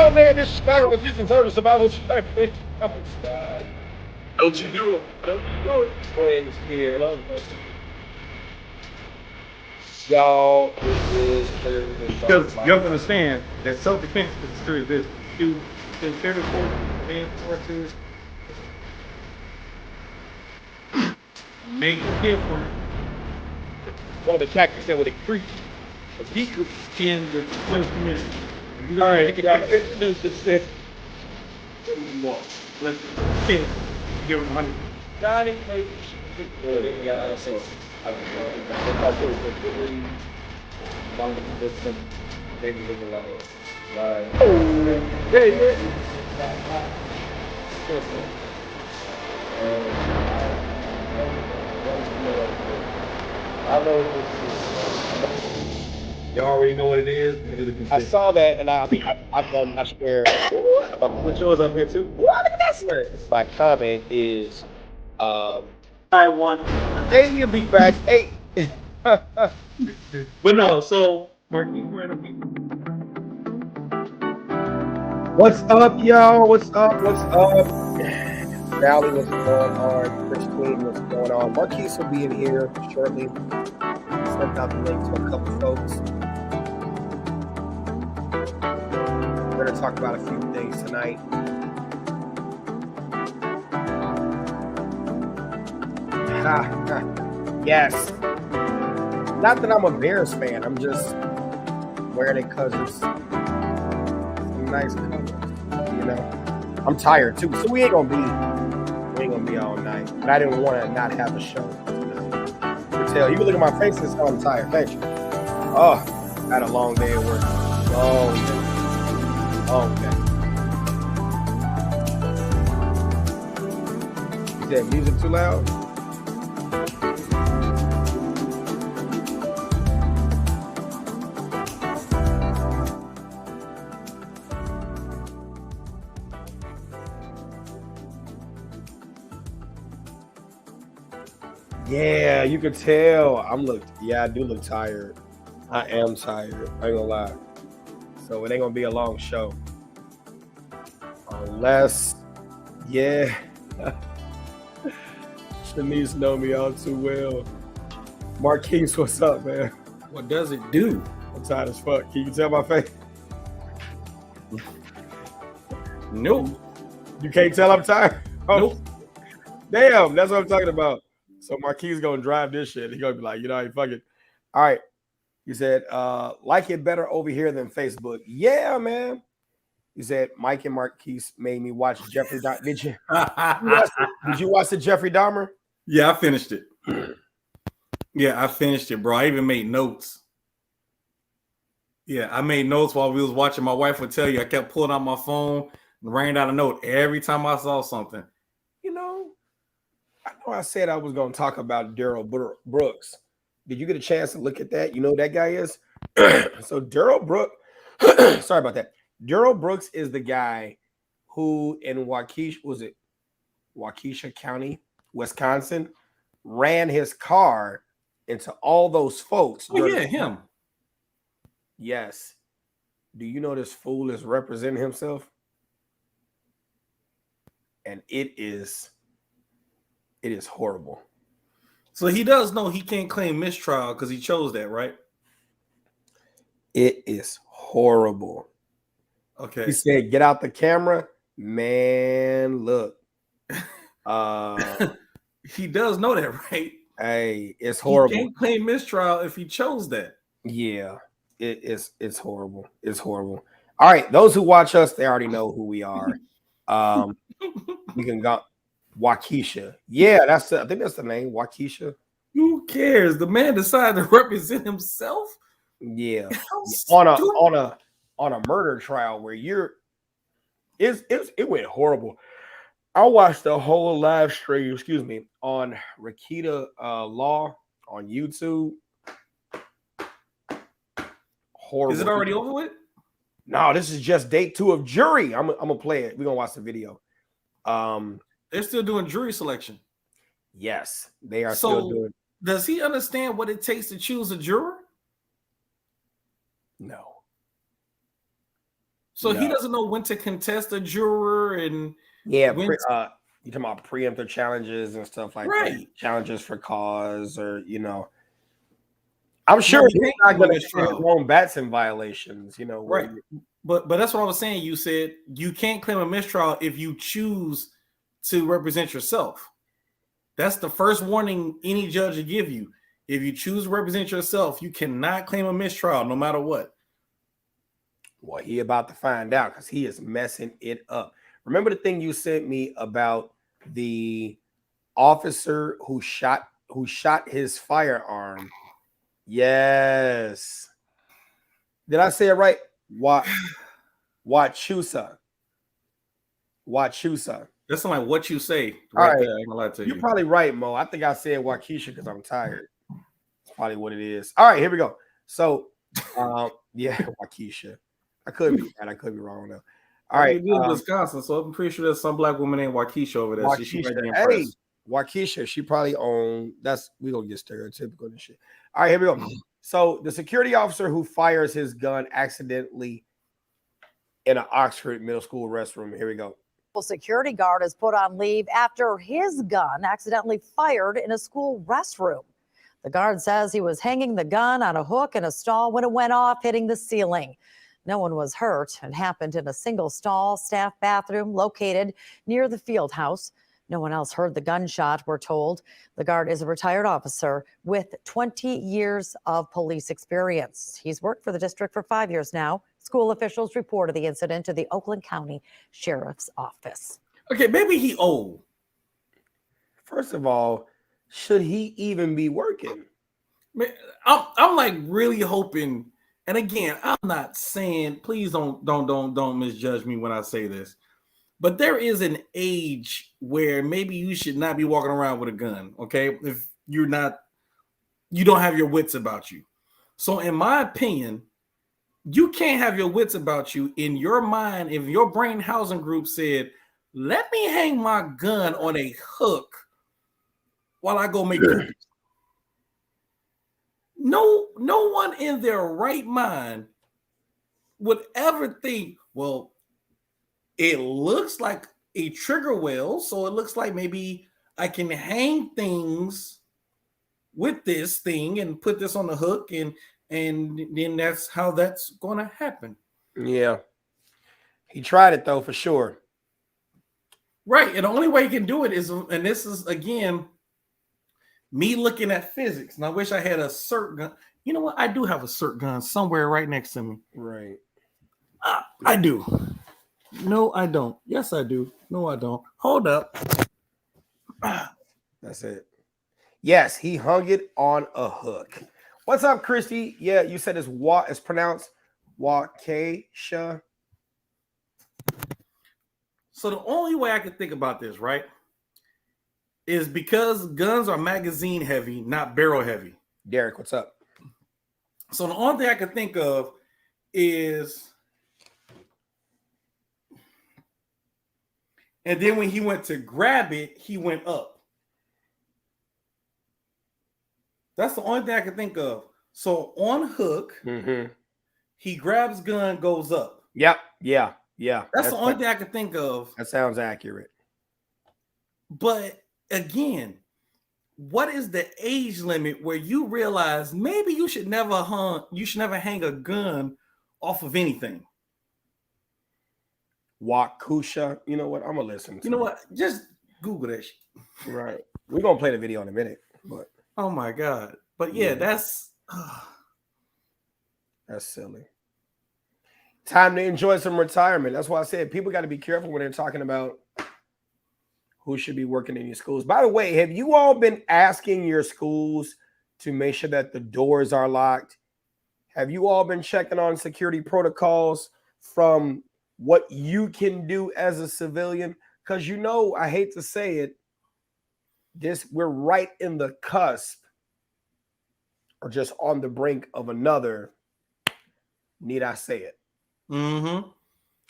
out there and just battle with you deserve a survival check. Oh, God. Don't you do it. Don't you do it. Friends here. Love it. Y'all, it is because you have to understand that self-defense is serious. This you in 34 and 42 make it different. One of the tactics that would increase a decrease in the Muslim community. All right, you got to introduce this. Let's give him 100. Johnny, hey. You already know what it is. I saw that, and I've done not sure. Put yours up here too. What? Look at that swear. My comment is, I want. Hey, you big bad. Hey. But no, so Marky, what's up, y'all? What's up? What's up? Valley, what's going on? Christine, what's going on? Marquise will be in here shortly. Sent out the link to a couple folks. We're going to talk about a few things tonight. Yes. Not that I'm a Bears fan. I'm just wearing it because it's some nice colors. You know, I'm tired too, so we ain't gonna be all night. But I didn't want to not have a show tonight. You can tell. You can look at my face and tell I'm tired. Thank you. Oh, I had a long day at work. Long day. Is that music too loud? Yeah, you could tell. I do look tired. I am tired. I ain't gonna lie. So it ain't gonna be a long show. Unless, yeah. Shanice know me all too well. Marquise, what's up, man? What does it do? I'm tired as fuck. Can you tell my face? Nope. You can't tell I'm tired? Oh. Nope. Damn, that's what I'm talking about. So Marquise gonna drive this shit. He gonna be like, hey, fuck it. All right. He said, like it better over here than Facebook. Yeah, man. He said, Mike and Marquise made me watch Jeffrey Dahmer. Did you watch the Jeffrey Dahmer? Yeah, I finished it. Yeah, I finished it, bro. I even made notes. Yeah, I made notes while we was watching. My wife would tell you, I kept pulling out my phone and writing out a note every time I saw something. You know, I know I said I was going to talk about Daryl Brooks. Did you get a chance to look at that? You know who that guy is? So Daryl Brooks, sorry about that. Daryl Brooks is the guy who in Waukesha County, Wisconsin, ran his car into all those folks. Oh, yeah, him. Yes. Do you know this fool is representing himself? And it is horrible. So he does know he can't claim mistrial because he chose that, right? It is horrible. Okay. He said, get out the camera. Man, look. He does know that, right? Hey, it's horrible. He can't claim mistrial if he chose that. Yeah, it's horrible. It's horrible. All right, those who watch us, they already know who we are. We can go Waukesha. Yeah, I think that's the name, Waukesha. Who cares? The man decided to represent himself. Yeah, on a murder trial where it went horrible. I watched the whole live stream, on Rakita Law on YouTube. Horrible. Is it already over with? No, this is just day 2 of jury. I'm gonna play it. We're gonna watch the video. They're still doing jury selection. Yes, they are still doing. Does he understand what it takes to choose a juror? No. So he doesn't know when to contest a juror and you when talking about preemptive challenges and stuff like that, challenges for cause, or I'm sure he's not going to say his own Batson violations, right. But that's what I was saying. You said you can't claim a mistrial if you choose to represent yourself. That's the first warning any judge will give you. If you choose to represent yourself, you cannot claim a mistrial no matter what. Well, he about to find out because he is messing it up. Remember the thing you sent me about the officer who shot his firearm? Yes. Did I say it right? Wachusa. That's not like what you say. Right there. I ain't gonna lie to you. You're probably right, Mo. I think I said Waukesha because I'm tired. That's probably what it is. All right, here we go. So, Waukesha. I could be right. I could be wrong though. All right, Wisconsin. So I'm pretty sure there's some black woman named Waukesha over there. Hey, Waukesha. She probably owned. We gonna get stereotypical and shit. All right, here we go. So the security officer who fires his gun accidentally in an Oxford middle school restroom. Here we go. Security guard is put on leave after his gun accidentally fired in a school restroom. The guard says he was hanging the gun on a hook in a stall when it went off, hitting the ceiling. No one was hurt. It happened in a single stall staff bathroom located near the field house. No one else heard the gunshot, we're told. The guard is a retired officer with 20 years of police experience. He's worked for the district for 5 years now. School officials reported the incident to the Oakland County Sheriff's Office. Okay, maybe he old. First of all, should he even be working? Man, I'm like really hoping. And again, I'm not saying, please don't misjudge me when I say this. But there is an age where maybe you should not be walking around with a gun, okay? If you don't have your wits about you. So in my opinion, you can't have your wits about you in your mind. If your brain housing group said, let me hang my gun on a hook while I go make cookies. No one in their right mind would ever think, well, it looks like a trigger well, so it looks like maybe I can hang things with this thing and put this on the hook, and then that's how that's going to happen. Yeah. He tried it, though, for sure. Right, and the only way he can do it is, and this is, again, me looking at physics. And I wish I had a cert gun. You know what? I do have a cert gun somewhere right next to me. Right. I do. No, I don't. Yes, I do. No, I don't. Hold up. That's it. Yes, he hung it on a hook. What's up, Christy? Yeah, you said it's pronounced Waukesha. So the only way I can think about this, right, is because guns are magazine heavy, not barrel heavy. Derek, what's up? So the only thing I can think of is, and then when he went to grab it, he went up. That's the only thing I can think of. So on hook, he grabs gun, goes up. Yep. Yeah. That's the only thing I can think of. That sounds accurate. But again, what is the age limit where you realize maybe you should never hang a gun off of anything? Waukesha. You know what? I'm gonna listen. You know what? Just Google that shit. Right. We're gonna play the video in a minute. But oh my god. But yeah. that's silly. Time to enjoy some retirement. That's why I said people got to be careful when they're talking about who should be working in your schools. By the way, have you all been asking your schools to make sure that the doors are locked? Have you all been checking on security protocols from what you can do as a civilian? Because I hate to say it, we're right in the cusp or just on the brink of another, need I say it?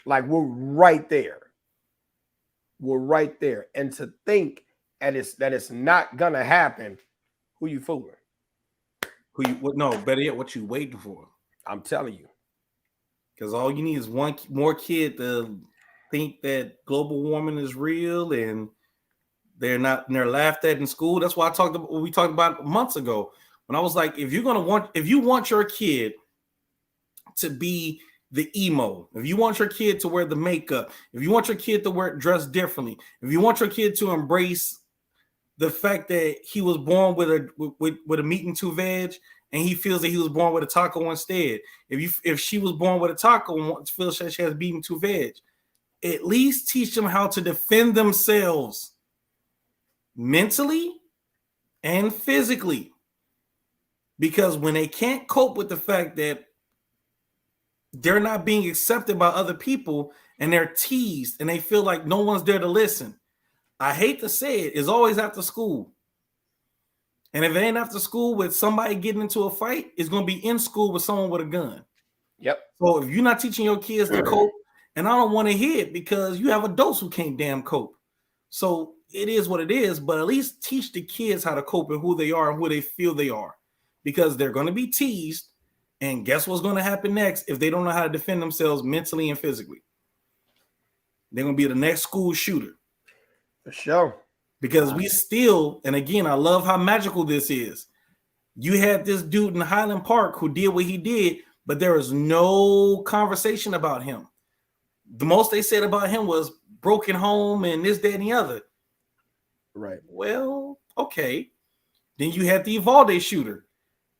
Like we're right there. We're right there. And to think that it's not gonna happen, who you fooling? No, better yet, what you waiting for? I'm telling you. Because all you need is one more kid to think that global warming is real and they're laughed at in school. That's why we talked about months ago when I was like, if you want your kid to be the emo, if you want your kid to wear the makeup, if you want your kid to dress differently, if you want your kid to embrace the fact that he was born with a meat and two veg, and he feels that he was born with a taco instead. If she was born with a taco and feels that she has meat and two veg, at least teach them how to defend themselves mentally and physically. Because when they can't cope with the fact that they're not being accepted by other people and they're teased and they feel like no one's there to listen, I hate to say it, it's always after school. And if it ain't after school with somebody getting into a fight, it's going to be in school with someone with a gun. Yep. So if you're not teaching your kids to cope, and I don't want to hear it because you have adults who can't damn cope. So it is what it is, but at least teach the kids how to cope and who they are and who they feel they are. Because they're going to be teased, and guess what's going to happen next if they don't know how to defend themselves mentally and physically? They're going to be the next school shooter. For sure. Because we still, and again, I love how magical this is. You had this dude in Highland Park who did what he did, but there was no conversation about him. The most they said about him was broken home and this, that, and the other. Right. Well, okay. Then you had the Uvalde shooter.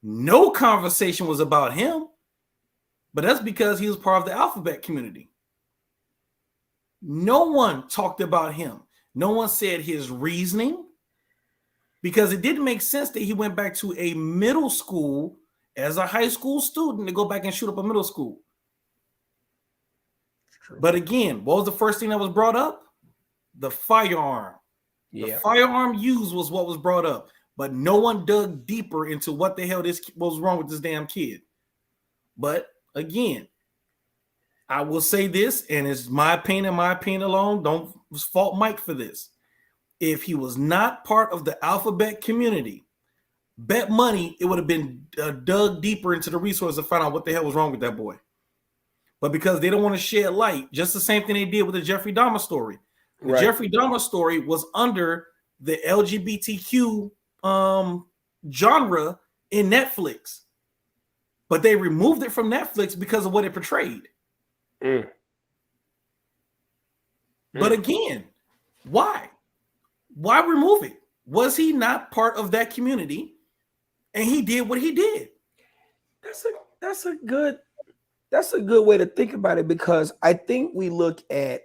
No conversation was about him, but that's because he was part of the alphabet community. No one talked about him. No one said his reasoning, because it didn't make sense that he went back to a middle school as a high school student to go back and shoot up a middle school. But again, what was the first thing that was brought up? The firearm. Yeah. The firearm used was what was brought up, but no one dug deeper into what the hell what was wrong with this damn kid. But again, I will say this, and it's my opinion alone. Don't fault Mike for this. If he was not part of the alphabet community, bet money it would have been dug deeper into the resource to find out what the hell was wrong with that boy. But because they don't want to shed light, just the same thing they did with the Jeffrey Dahmer story. The Jeffrey Dahmer story was under the LGBTQ genre in Netflix, but they removed it from Netflix because of what it portrayed. But again, why? Why remove it? Was he not part of that community? And he did what he did. That's a good way to think about it, because I think we look at,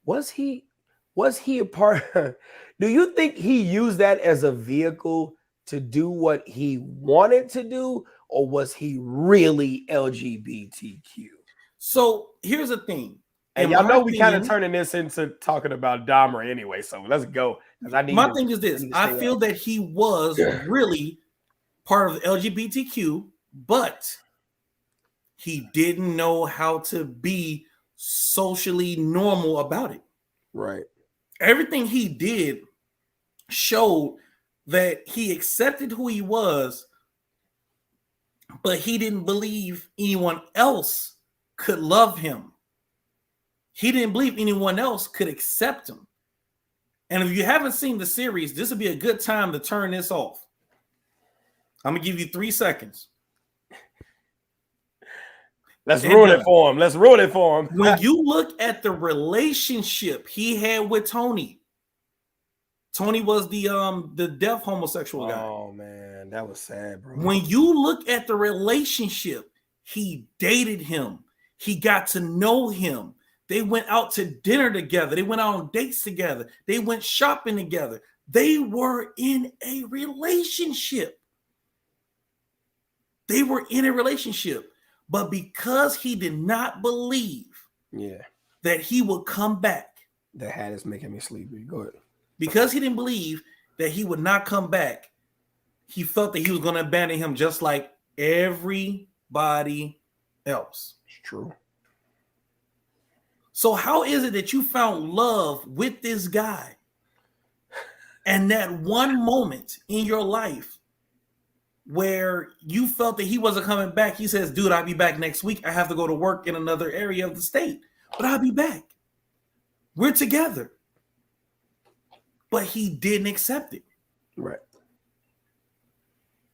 was he a part? Do you think he used that as a vehicle to do what he wanted to do, or was he really LGBTQ? So here's the thing. And y'all know we kind of turning this into talking about Dahmer anyway, so let's go. My thing is this. I feel that he was really part of the LGBTQ, but he didn't know how to be socially normal about it. Right. Everything he did showed that he accepted who he was, but he didn't believe anyone else could love him. He didn't believe anyone else could accept him. And if you haven't seen the series, this would be a good time to turn this off. I'm going to give you 3 seconds. Let's ruin it for him. Let's ruin it for him. When you look at the relationship he had with Tony was the deaf homosexual guy. Oh man, that was sad, bro. When you look at the relationship, he dated him. He got to know him. They went out to dinner together. They went out on dates together. They went shopping together. They were in a relationship. But because he did not believe that he would come back. The hat is making me sleepy. Go ahead. Because he didn't believe that he would not come back, he felt that he was going to abandon him just like everybody else. It's true. So how is it that you found love with this guy, and that one moment in your life where you felt that he wasn't coming back. He says, dude, I'll be back next week. I have to go to work in another area of the state, but I'll be back. We're together. But he didn't accept it. Right.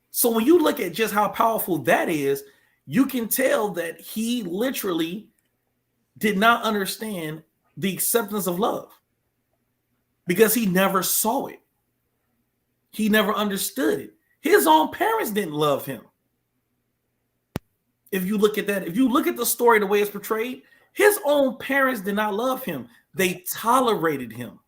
So when you look at just how powerful that is, you can tell that he literally did not understand the acceptance of love because he never saw it. He never understood it. His own parents didn't love him. If you look at that, if you look at the story the way it's portrayed, his own parents did not love him. They tolerated him.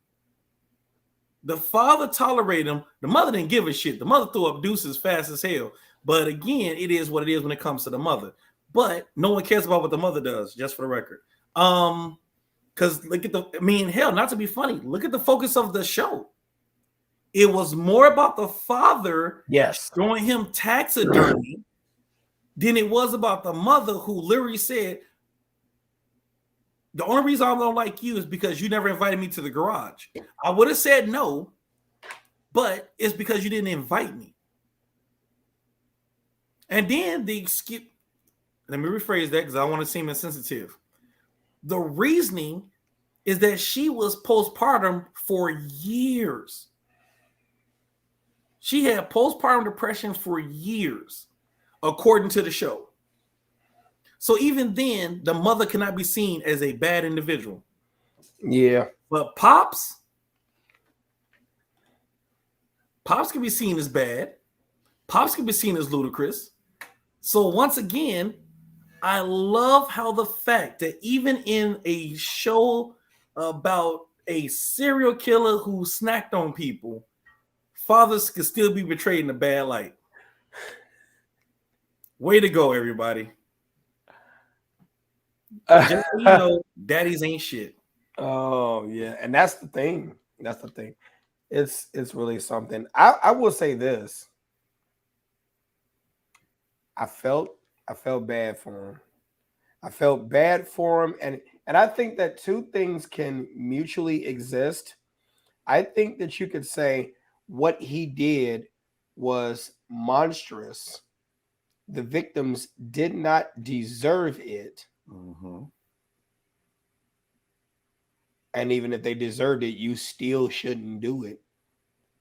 The father tolerated him. The mother didn't give a shit. The mother threw up deuces fast as hell. But again, it is what it is when it comes to the mother. But no one cares about what the mother does, just for the record. Because look at hell, not to be funny, look at the focus of the show. It was more about the father showing him taxidermy than it was about the mother who literally said, the only reason I don't like you is because you never invited me to the garage. I would have said no, but it's because you didn't invite me. And then the excuse, let me rephrase that because I want to seem insensitive. The reasoning is that she was postpartum for years. She had postpartum depression for years, according to the show. So even then, the mother cannot be seen as a bad individual. Yeah. But Pops can be seen as bad. Pops can be seen as ludicrous. So once again, I love how the fact that even in a show about a serial killer who snacked on people, fathers can still be betrayed in a bad light. Way to go, everybody. Just so you know, daddies ain't shit. Oh yeah, and that's the thing. That's the thing. It's really something. I will say this. I felt bad for him. I felt bad for him, and I think that two things can mutually exist. I think that you could say what he did was monstrous. The victims did not deserve it. Mm-hmm. And even if they deserved it, you still shouldn't do it.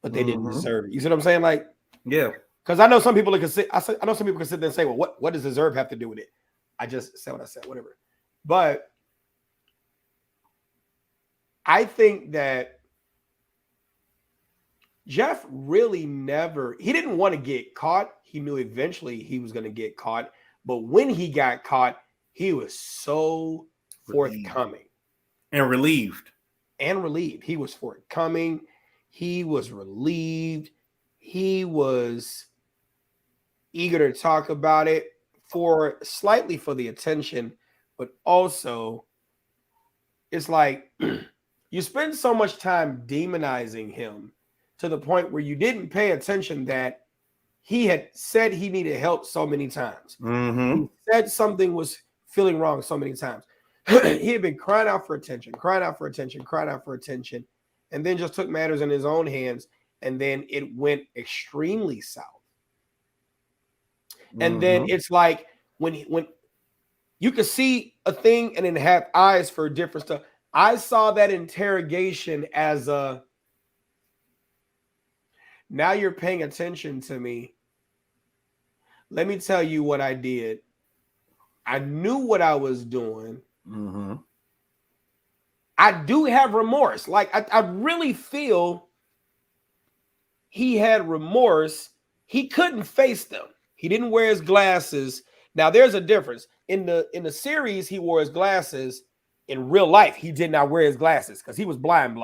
But they didn't deserve it. You see what I'm saying? Like, yeah. Because I know some people can sit. I know some people can sit there and say, "Well, what does deserve have to do with it?" I just said what I said, whatever. But I think that Jeff really he didn't want to get caught. He knew eventually he was going to get caught. But when he got caught, he was so forthcoming. And relieved. He was forthcoming. He was relieved. He was eager to talk about it slightly for the attention, but also it's like you spend so much time demonizing him to the point where you didn't pay attention that he had said he needed help so many times. Mm-hmm. He said something was feeling wrong so many times. He had been crying out for attention, and then just took matters in his own hands, and then it went extremely south. And then it's like when you could see a thing and then have eyes for different stuff. I saw that interrogation as now you're paying attention to me. Let me tell you what I did. I knew what I was doing. Mm-hmm. I do have remorse. Like I really feel he had remorse. He couldn't face them. He didn't wear his glasses. Now there's a difference. In the series, he wore his glasses. In real life, he did not wear his glasses because he was blind.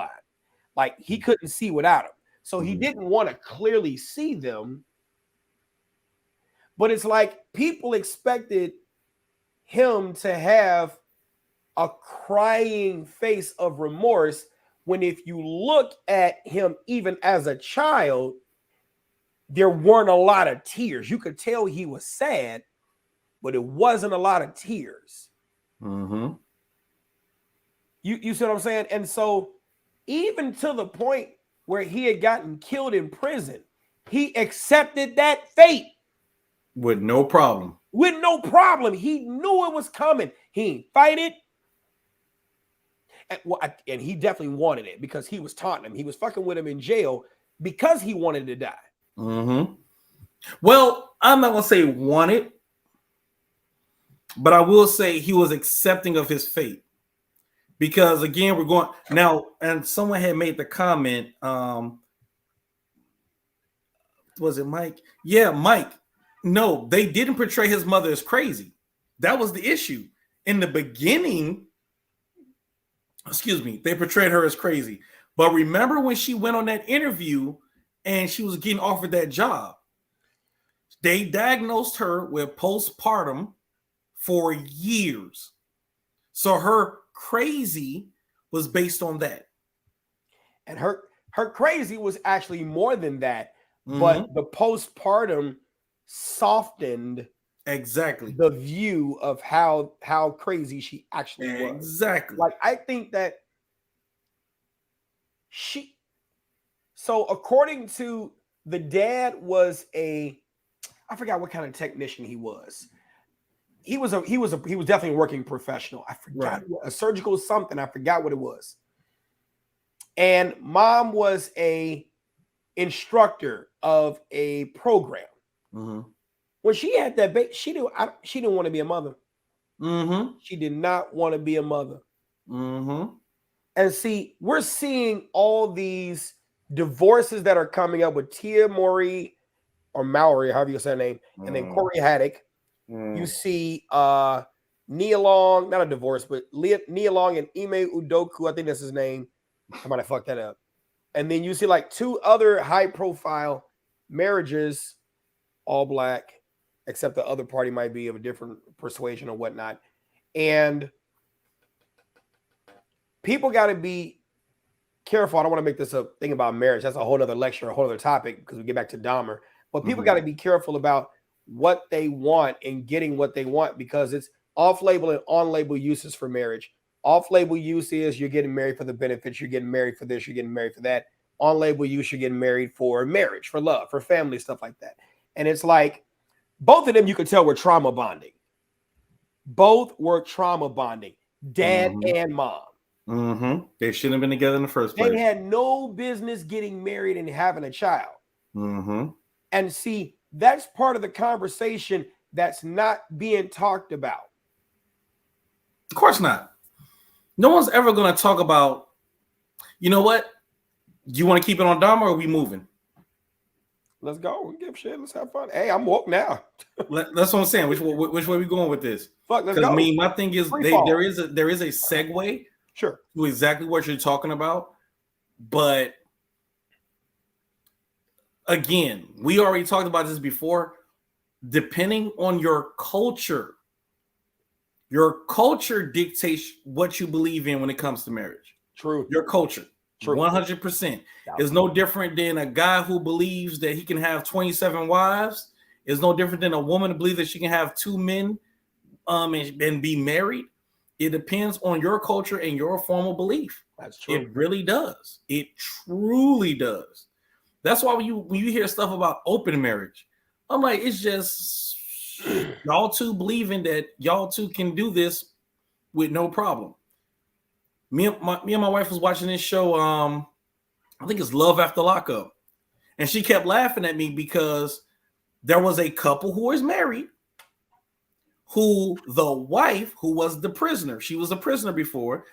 Like he couldn't see without them. So he didn't want to clearly see them. But it's like people expected him to have a crying face of remorse when if you look at him even as a child, there weren't a lot of tears. You could tell he was sad, but it wasn't a lot of tears. Mm-hmm. You see what I'm saying? And so even to the point where he had gotten killed in prison, he accepted that fate. with no problem. With no problem. He knew it was coming. He ain't fight it. And he definitely wanted it because he was taunting him. He was fucking with him in jail because he wanted to die. Mm-hmm. Well, I'm not going to say wanted, but I will say he was accepting of his fate. Because, again, we're going now, and someone had made the comment, was it Mike? Yeah, Mike. No, they didn't portray his mother as crazy. That was the issue. In the beginning, they portrayed her as crazy. But remember when she went on that interview and she was getting offered that job, they diagnosed her with postpartum for years. So her crazy was based on that. And her crazy was actually more than that. But the postpartum softened exactly the view of how crazy she actually was. Exactly. Like, I think that so according to the dad was I forgot what kind of technician he was. He was definitely a working professional. I forgot a surgical something. I forgot what it was. And mom was a instructor of a program. When she had that baby, she didn't want to be a mother. She did not want to be a mother. And see, we're seeing all these divorces that are coming up with Tia Mowry or Mallory, however you say her name, and then Corey Haddock. You see Nia Long, not a divorce, but Nia Long and Ime Udoka, I think that's his name. I might have fucked that up. And then you see like two other high-profile marriages, all black, except the other party might be of a different persuasion or whatnot. And people got to be careful. I don't want to make this a thing about marriage. That's a whole other lecture, a whole other topic, because we get back to Dahmer. But people got to be careful about what they want and getting what they want, because it's off-label and on-label uses for marriage. Off-label use is you're getting married for the benefits, you're getting married for this, you're getting married for that. On-label use, you're getting married for marriage, for love, for family, stuff like that. And it's like, both of them you could tell were trauma bonding. Both were trauma bonding, dad and mom. They shouldn't have been together in the first place. They had no business getting married and having a child. And see, that's part of the conversation that's not being talked about. Of course not. No one's ever going to talk about, you know what? Do you want to keep it on Dahmer or are we moving? Let's go. We give shit. Let's have fun. Hey, I'm woke now. That's what I'm saying. Which way are we going with this? Fuck, let's go. I mean, my thing is there is a segue to exactly what you're talking about. But again, we already talked about this before. Depending on your culture dictates what you believe in when it comes to marriage. True. Your culture. True. 100%. It's no different than a guy who believes that he can have 27 wives. It's no different than a woman who believes that she can have 2 men and be married. It depends on your culture and your formal belief. That's true. It really does. It truly does. That's why when you hear stuff about open marriage, I'm like, it's just y'all two believing that y'all two can do this with no problem. Me and my wife was watching this show. I think it's Love After Lockup, and she kept laughing at me because there was a couple who was married, who the wife, who was the prisoner, she was a prisoner before,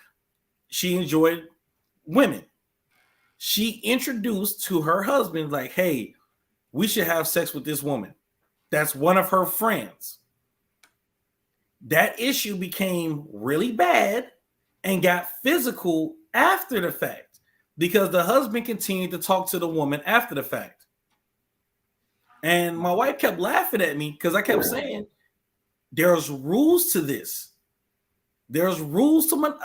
she enjoyed women. She introduced to her husband like, "Hey, we should have sex with this woman. That's one of her friends." That issue became really bad and got physical after the fact because the husband continued to talk to the woman after the fact. And my wife kept laughing at me because I kept saying, there's rules to this. There's rules to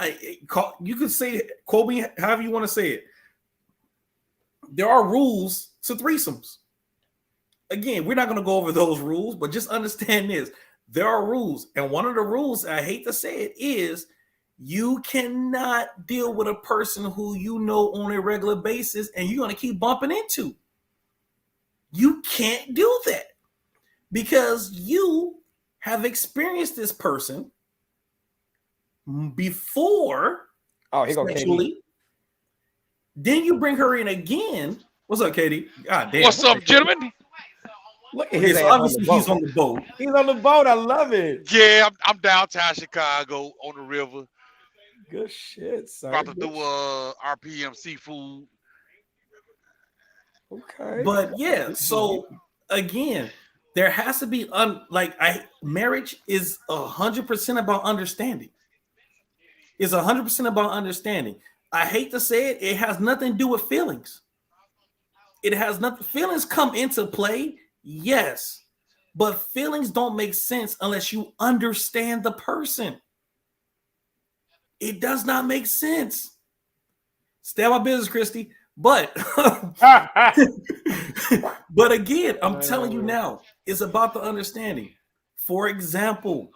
you could say it, quote me however you want to say it. There are rules to threesomes. Again, we're not going to go over those rules, but just understand this. There are rules. And one of the rules, I hate to say it, is you cannot deal with a person who you know on a regular basis and you're going to keep bumping into. You can't do that. because you have experienced this person before sexually. Then you bring her in again. What's up, Katie? God damn. What's up, gentlemen? Look at his ass obviously on he's on the boat. He's on the boat. I love it. Yeah, I'm downtown Chicago on the river. Good shit, sir. About to do RPM seafood. Okay. But yeah, so again, there has to be marriage is 100% about understanding. It's 100% about understanding. I hate to say it, it has nothing to do with feelings. It has nothing. Feelings come into play, yes, but feelings don't make sense unless you understand the person. It does not make sense. Stay on my business, Christy. But but again, I'm telling you now, it's about the understanding. For example,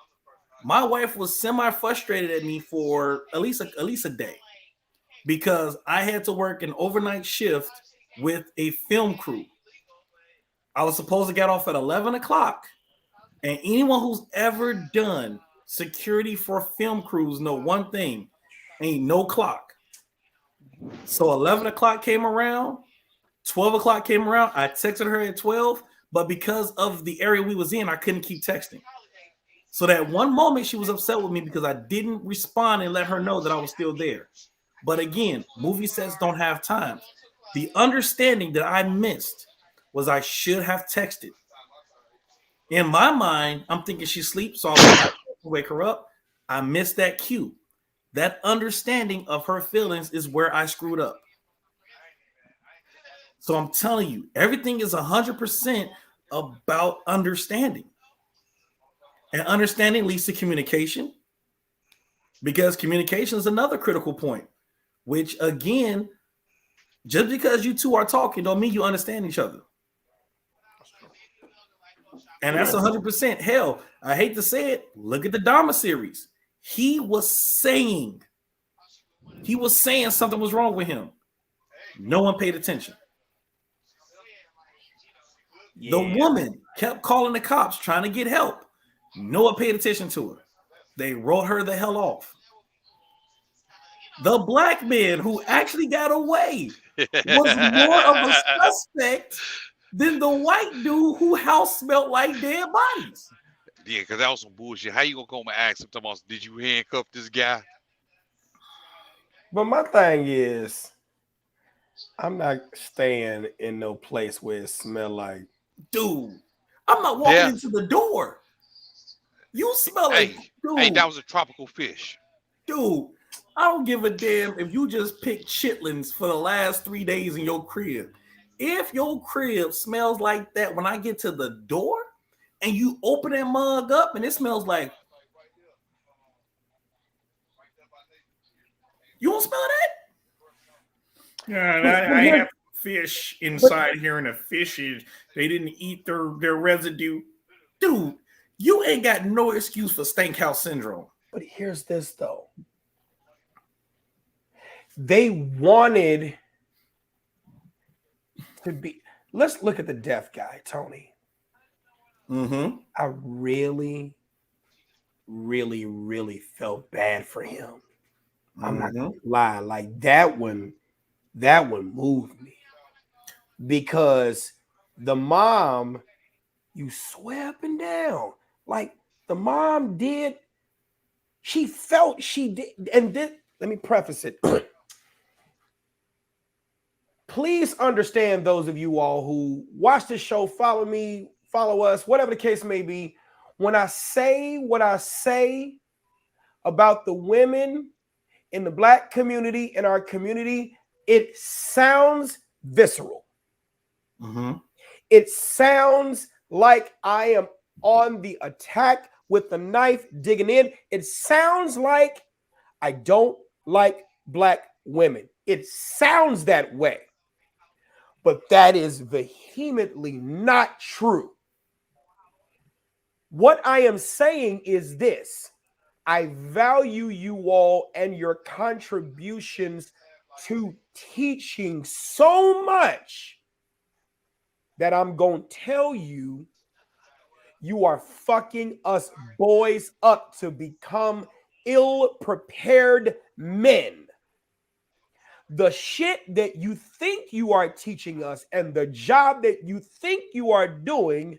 my wife was semi-frustrated at me for at least a day because I had to work an overnight shift with a film crew. I was supposed to get off at 11 o'clock, and anyone who's ever done security for film crews know one thing: ain't no clock. So 11 o'clock came around, 12 o'clock came around. I texted her at 12, but because of the area we was in, I couldn't keep texting. So that one moment she was upset with me because I didn't respond and let her know that I was still there. But again, movie sets don't have time. The understanding that I missed was I should have texted. In my mind, I'm thinking she sleeps, so I'll wake her up. I missed that cue. That understanding of her feelings is where I screwed up. So I'm telling you, everything is 100% about understanding. And understanding leads to communication, because communication is another critical point, which again, just because you two are talking don't mean you understand each other. And that's 100%. Hell, I hate to say it, look at the Dahmer series. He was saying something was wrong with him. No one paid attention. The woman kept calling the cops trying to get help. No one paid attention to her. They wrote her the hell off. The black man who actually got away was more of a suspect than the white dude whose house smelled like dead bodies. Yeah, because that was some bullshit. How you gonna come and ask him, did you handcuff this guy? But my thing is, I'm not staying in no place where it smell like. Dude, I'm not walking into the door. You smell like, dude. Hey, that was a tropical fish. Dude, I don't give a damn if you just picked chitlins for the last 3 days in your crib. If your crib smells like that when I get to the door and you open that mug up and it smells like, you don't smell that? Yeah, I have fish inside here, and the fishes, they didn't eat their residue. Dude, you ain't got no excuse for stank house syndrome. But here's this though. They wanted to be. Let's look at the deaf guy, Tony. Mm-hmm. I really, really, really felt bad for him. I'm not gonna lie. Like that one moved me. Because the mom, you swear up and down, like the mom did, she felt she did. And then let me preface it. Please understand, those of you all who watch this show, follow me, follow us, whatever the case may be. When I say what I say about the women in the Black community, in our community, it sounds visceral. Mm-hmm. It sounds like I am on the attack with the knife digging in. It sounds like I don't like Black women. It sounds that way. But that is vehemently not true. What I am saying is this. I value you all and your contributions to teaching so much that I'm going to tell you, You are fucking us boys up to become ill-prepared men. The shit that you think you are teaching us and the job that you think you are doing,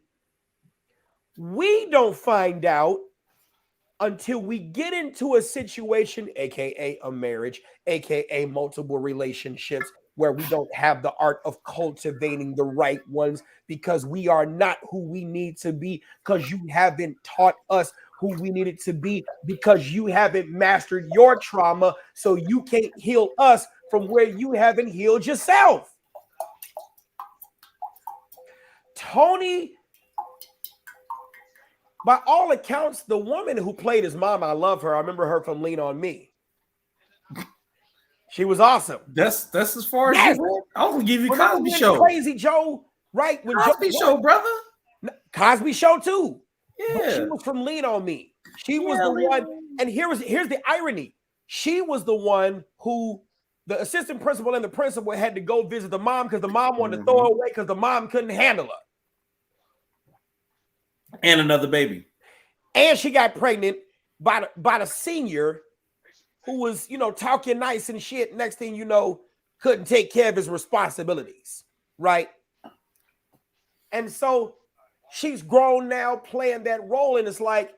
we don't find out until we get into a situation, aka a marriage, aka multiple relationships, where we don't have the art of cultivating the right ones because we are not who we need to be, because you haven't taught us who we needed to be, because you haven't mastered your trauma, so you can't heal us from where you haven't healed yourself. Tony, by all accounts, the woman who played his mom, I love her. I remember her from Lean on Me. She was awesome. That's as far as Yes. you went. I was gonna give you Remember Cosby when Show. Crazy Joe, right? When Cosby Show, brother. Cosby Show too. Yeah. But she was from Lean on Me. She was Yeah, the Lean one, on Me. and here's the irony. She was the one who the assistant principal and the principal had to go visit the mom because the mom wanted to throw her away because the mom couldn't handle her. And another baby. And she got pregnant by the senior who was, talking nice and shit. Next thing you know, couldn't take care of his responsibilities, right? And so she's grown now playing that role, and it's like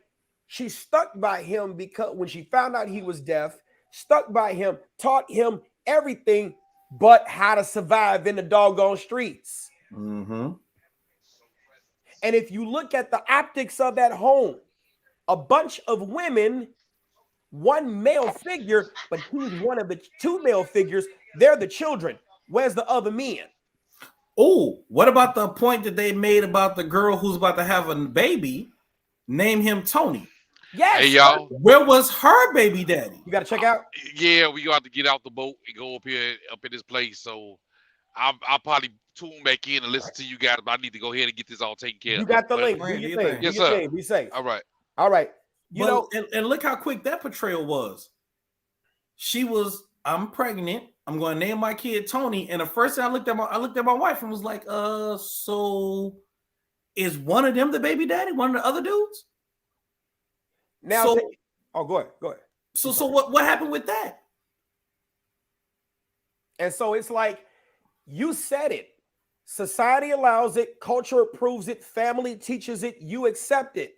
she's stuck by him because when she found out he was deaf, stuck by him, taught him everything but how to survive in the doggone streets. Mm-hmm. And if you look at the optics of that home, a bunch of women, one male figure, but he's one of the two male figures. They're the children. Where's the other men? Oh, what about the point that they made about the girl who's about to have a baby? Name him Tony. Yes. Hey, y'all. Where was her baby daddy? You got to check out. Yeah, we got to get out the boat and go up here, up in this place. So I'll probably tune back in and listen to you guys. But I need to go ahead and get this all taken care of. You got the But- link. Do Brand, your do your thing. thing. Do Yes, your sir. thing. Be safe. All right. All right. And look how quick that portrayal was. She was, I'm pregnant. I'm going to name my kid Tony. And the first thing I looked at my wife and was like, so is one of them the baby daddy? One of the other dudes? now. So, Go ahead. So what happened with that? And so it's like you said it. Society allows it. Culture approves it. Family teaches it. You accept it.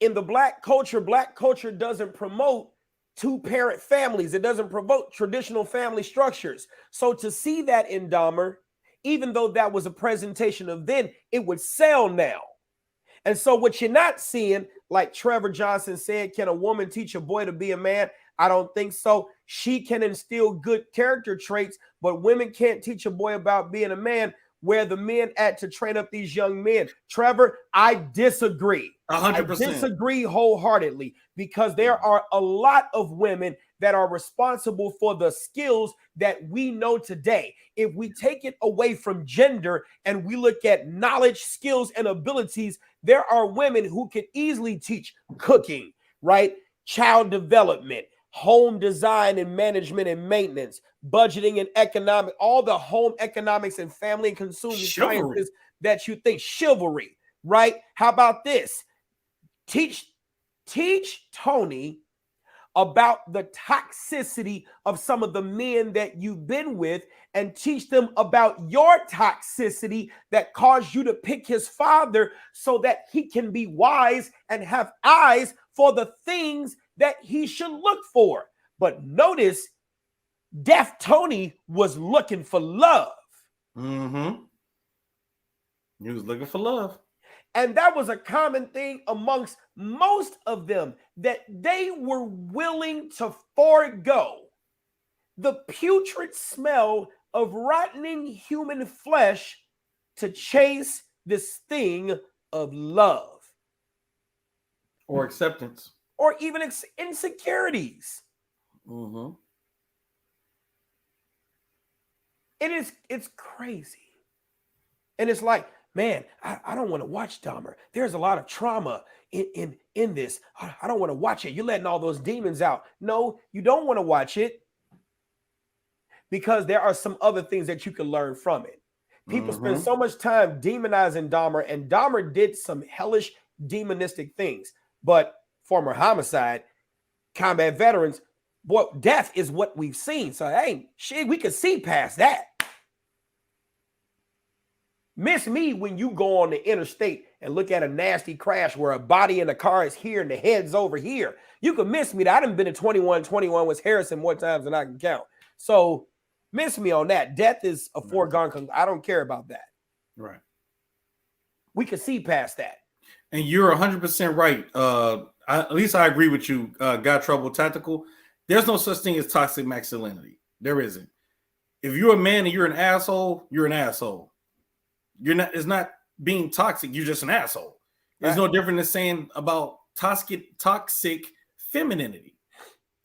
In the black culture doesn't promote two-parent families. It doesn't promote traditional family structures. So to see that in Dahmer, even though that was a presentation of then, it would sell now. And so what you're not seeing, like Trevor Johnson said, can a woman teach a boy to be a man? I don't think so. She can instill good character traits, but women can't teach a boy about being a man. Where the men at to train up these young men. Trevor, I disagree. 100%. I disagree wholeheartedly because there are a lot of women that are responsible for the skills that we know today. If we take it away from gender and we look at knowledge, skills, and abilities, there are women who can easily teach cooking, right? Child development, home design and management and maintenance, budgeting and economic, all the home economics and family and consumer sciences that you think. Chivalry, right? How about this? Teach Tony about the toxicity of some of the men that you've been with and teach them about your toxicity that caused you to pick his father so that he can be wise and have eyes for the things that he should look for. But notice, Deaf Tony was looking for love. Mm-hmm. He was looking for love. And that was a common thing amongst most of them, that they were willing to forego the putrid smell of rotting human flesh to chase this thing of love. Or acceptance. Or even insecurities. Mm-hmm. It's crazy. And it's like, man, I don't want to watch Dahmer. There's a lot of trauma in this. I don't want to watch it. You're letting all those demons out. No, you don't want to watch it because there are some other things that you can learn from it. People spend so much time demonizing Dahmer, and Dahmer did some hellish, demonistic things. But former homicide, combat veterans, boy, death is what we've seen. So hey, shit, we can see past that. Miss me when you go on the interstate and look at a nasty crash where a body in the car is here and the head's over here. You can miss me. I done been to 21 with Harrison more times than I can count. So miss me on that. Death is a foregone. I don't care about that. Right. We can see past that. And you're 100% right. At least I agree with you. Got Trouble Tactical. There's no such thing as toxic masculinity. There isn't. If you're a man and you're an asshole, you're an asshole. You're not. It's not being toxic. You're just an asshole. It's no different than saying about toxic femininity.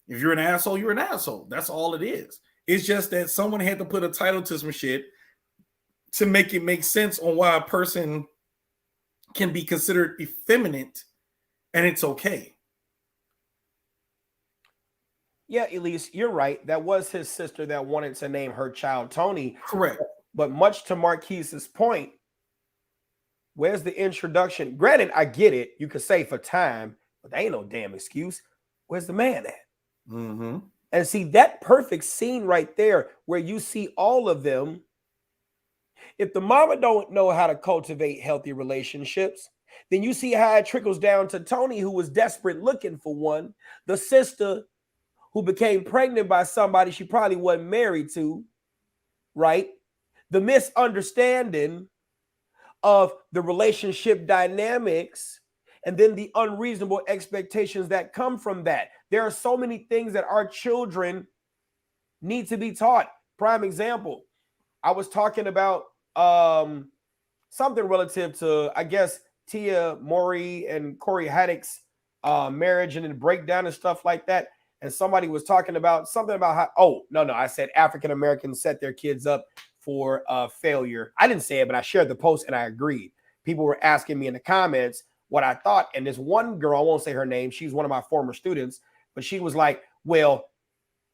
If you're an asshole, you're an asshole. That's all it is. It's just that someone had to put a title to some shit to make it make sense on why a person can be considered effeminate, and it's okay. Yeah, Elise, you're right. That was his sister that wanted to name her child Tony. Correct. But much to Marquise's point, where's the introduction? Granted, I get it. You could say for time, but that ain't no damn excuse. Where's the man at? Mm-hmm. And see that perfect scene right there where you see all of them. If the mama don't know how to cultivate healthy relationships, then you see how it trickles down to Tony, who was desperate looking for one. The sister who became pregnant by somebody she probably wasn't married to, right? The misunderstanding of the relationship dynamics and then the unreasonable expectations that come from that. There are so many things that our children need to be taught. Prime example, I was talking about something relative to, I guess, Tia Mowry and Corey Haddock's marriage and then breakdown and stuff like that. And somebody was talking about something about how, I said African Americans set their kids up for failure. I didn't say it, but I shared the post and I agreed. People were asking me in the comments what I thought. And this one girl, I won't say her name, she's one of my former students, but she was like, well,